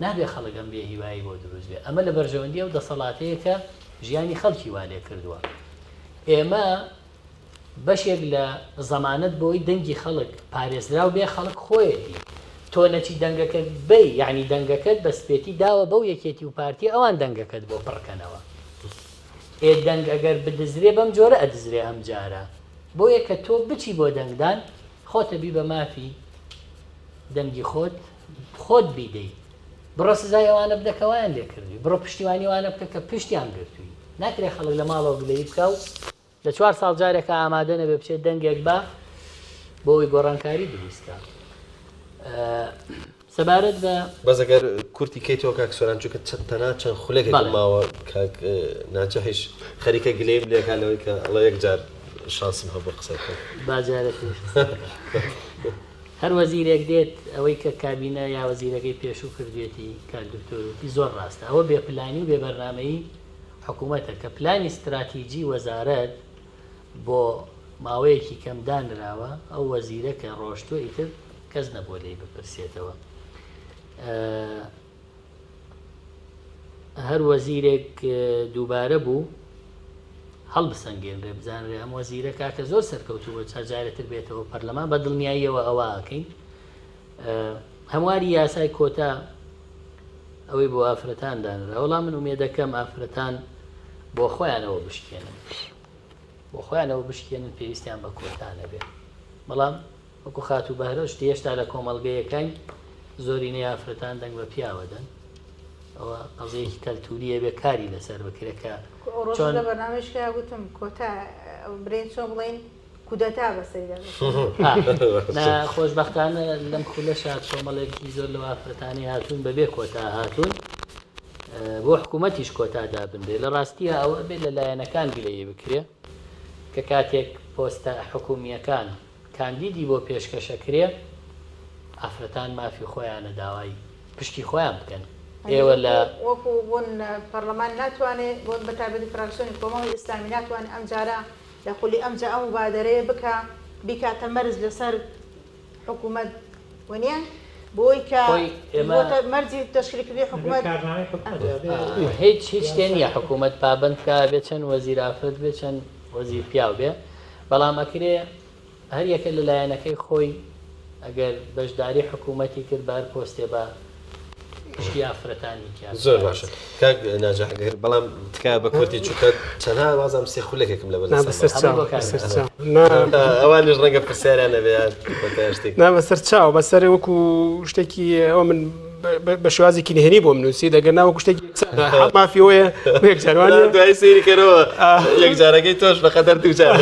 نابێ خەڵکم بێهیوایی بۆ دروست بێ ئەمە لە بەرژەوەندی و دەسەڵاتەیە کە ژیانی خەڵکی وانێ کردووە ئێمە بەشێک لە زەمانەت بۆی دەنگی خەڵک پارێزراو بێ خەڵک خۆیەتی تۆ نەچی دەنگەکەت بێ یعنی دەنگەکەت بە سپێتی داوە بەو یەکێتی و پارتی ئەوان دەنگەکەت بۆ پڕکەنەوە دەنگ ئەگەر بدزرێ بەم جۆرە ئەدزرێ ئەم جارە بۆ یەکە تۆ بچی بۆ دەنگدان خۆتە بی بە مافی دەنگی خۆت بیدەی بڕۆ سزای ئەوانە بدەکەوایان لێ کردوی بڕۆ پشتیوانیوانە بکە کە پشتیان گرتووی ناکرێ خەڵک لە ماڵەوە گلەی بکە و لە 4 ساڵ جارێکە ئامادە نەبێ بچێت دەنگێک بە بۆەوەی گۆڕانکاری دروستکە سەبارەت بە بەزەگەر کورتی کەیتەوە کاک سۆران چونکە تەنها چەند خولێکێک ماوە کاک ناجەهیش خەریکە گلەی لێکا لەوەی کە ئەڵە یەک جار شانسم هەبوو قسەکە باجارە هەر وەزیرێک دێت ئەوەی کە کابینە یا وەزیرەکەی پێشوو کردوێتی کاک دکتۆروتی زۆر ڕاستە ئەوە بێپلانی و بێبەرنامەیی حکوومەتە کە پلانی استراتیجی وەزارەت بۆ ماوەیەکی کەم دانراوە ئەو وەزیرە کە ڕۆشتووە ئیتر کەس نەبووە لێی بپرسێتەوە هەر وەزیرێک دووبارە بوو هەڵبسەنگێنرێ بزانرێ ئەم وەزیرە کاکە زۆر سەرکەوتوو بۆ چارجارێتر بێتەوە پەرلەمان بە دڵنیاییەوە ئەوە ئاکەین هەمواری یاسای کۆتا ئەوەی بۆ ئافرەتان دانرا وەڵام من ومێدەکەم ئافرەتان بۆ خۆیانەوە بشکێنن پێویستیان بە کۆتانە بێت بەڵام وەکو خات و بەهرەشت هێشتا لە کۆمەڵگەیەکان زۆرینەی ئافرەتان دەنگ بە پیاوەدەن ئەوە قەزەیەکی کەلتوریە بێ کاری لەسەر بکرێکە چۆن لە بەرنامەیەشکە گوتم کۆتا برێن چۆن بڵێن کودەتا بەسەریدا خۆشببختانە لەم خولەشە کۆمەڵێکی زۆر لە ئافرەتانی هاتوون بەبێ کۆتا هاتوون بۆ حکوومەتیش کۆتادا بنرێ لە ڕاستیە ئەوە بێ لە لایەنەکان گلەیە بکرێ کە کاتێک پۆستە حکومیەکان کاندیدی بۆ پێشکەشەکرێ ئافرەتان مافی خۆیانە داوای پشتی خۆیان بکەن ئێوە لە وەکو بۆن پەرلەمان ناتوانێت بۆن بەتابەتی فراکسیۆنی کۆمەڵی ئیسلامی ناتوانێت ئەم جارە لە خولی ئەمجا ئەم مبادرەیە بکە بیکاتە مەرز لەسەر حکوومەت وەنیە بۆی کە مەرجی تەشکیلکردنی حکوومەت هیچ شتێن نیە حکوومەت پابندکە بێت چەند وەزیر ئافرەت بێت چەند وەزیر پیاو بێ بەڵام ئەکرێ هەر یەکە لە لایەنەکەی خۆی ئەگەر بەشداری حکوومەتی کرد بە هەر پۆستێ بە پشتی ئافرەتانی زۆر باشە کاک ناجەحگەر بەڵام تکایە بە کورتی چووکە چەندها وازم سێ خولێکێکم لە ئەوانش ڕەنگە پرسیاریانە بێت نا بەسەر چاو بەسەر وەکو شتێکی ئەوە من بە شوازێکی نهێنی بۆ منووسی دەگەر ناوەکو شتێکی مافیەوەیە یەکجاروانە دوای سێری کەرەوە یەکجارەکەی تۆش بە قەدەر دووجار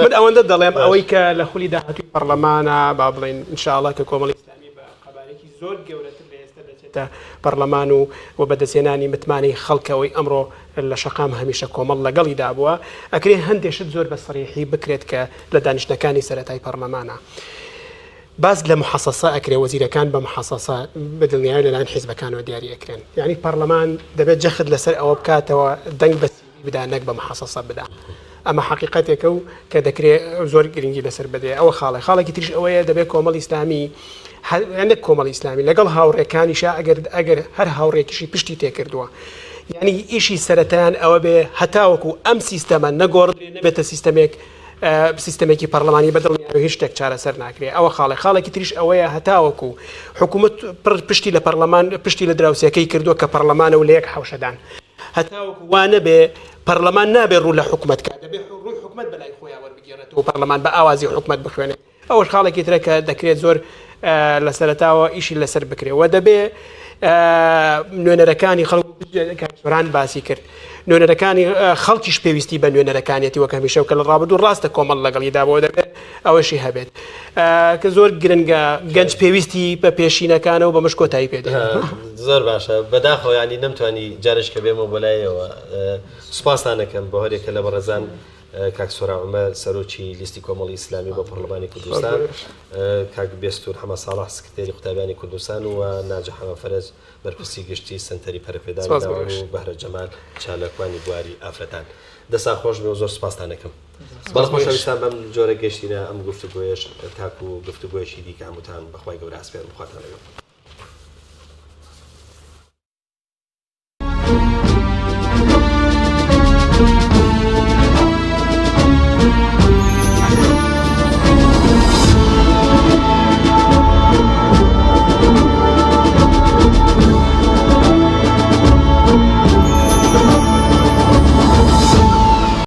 من ئەوەندە دەڵێم ئەوەی کە لە خولی داهاتوی پەرلەمانە با بڵێن ئینشاءڵڵا کە کۆمەڵی ئیسلامی بە قەبارێکی زۆر گەورەتر لە ئێستا دەچێتە پەرلەمان و بەدەستێنانی متمانی خەڵکەوەی ئەمڕۆ لە شەقام هەمیشە کۆمەڵ لەگەڵی دابووە ئەکرێ هەندێشت زۆر بە سەریحی بکرێت کە لە دانیشتەکانی سەرەتای پەرلەمانە باز لە محەسەسە ئەکرێ وەزیرەکان بە محەسەسە بەدڵنیایی لەلایەن حیزبەکانەوە دیاری ئەکرێن یعنی پەرلەمان دەبێت جەخت لەسەر ئەوە بکاتەوە دەنگ بە بدا نەک بە محەسەسە بدا ئەمە حقیقەتێکە و کە دەکرێت زۆر گرنگی لەسەر بدێ ئەوە خاڵێکی تریش ئەوەیە دەبێت کۆمەڵی ئیسلامی هەندێک کۆمەڵی ئیسلامی لەگەڵ هاوڕێکانیشا ئەگەر هەر هاوڕێکیشی پشتی تێکردووە یعنی ئیشی سەرەتایان ئەوە بێ هەتاوەکو ئەم سیستەمە نەگۆڕدرێ نەبێتە سیستەمێکی پەرلەمانی بەدڵنیایی هیچ شتێک چارەسەر ناکرێت ئەوە خاڵێکی تریش ئەوەیە هەتاوەکو حکوومەت پشتی لە پەرلەمان پشتی لە دراوسەکەی کردووە کە پەرلەمانە و لە یەک حوشەدان هەتاوەکو وانە بێ پەرلەمان نابێ ڕوو لە حکوومەتکە دەبێت ڕووی حکوومەت بەلای خۆیان وەربگێڕێتەوە پەرلەمان بە ئاوازی حکوومەت بخوێنێت ئەوەش خاڵێکی ترە کە دەکرێت زۆر لە سەرەتاوە ئیشی لەسەر بکرێەوە دەبێ نوێنەرەکانی خەڵکان باسی کرد نوێنەرەکانی خەڵکیش پێویستی بە نوێنەرەکانیەتی وەکە هەمیشە کە لە ڕابردوو ڕاستە کۆمەڵ لەگەڵیدا بۆ دەبێت ئەوەشی هەبێت کە زۆر گرنگە گەنج پێویستی بە پێشینەکانە و بە مشکۆتایی پێدێت زۆر باشە بەداخەوە ینی نەمتوانی جارش کە بێمە بۆلایەوە سوپاسانەکەم بە هەرێکە لە بەڕێزان کاک سۆرا عومەر سەرۆکی لیستی کۆمەڵی ئیسلامی بۆ پەرلەمانی کوردستان کاک بێستور حەمە ساڵح سکرتێری قوتابیانی کوردستان و ناجە حەمە فەرەج بەرپرسی گشتی سنتەری پەرپێدانی و بەهرە جەمال چالەکوانی بواری ئافرەتان دەسا خۆش بێ و زۆر سوپاسانەکەم بەڵام خۆشەویستان بەم جۆرە گەشتینە ئەم گفتوگۆیەش تاکو و گفتوگۆیەکی دیکە هەمووتان بەخوای گەورە ئاسپێر بخواتان لەگەڵ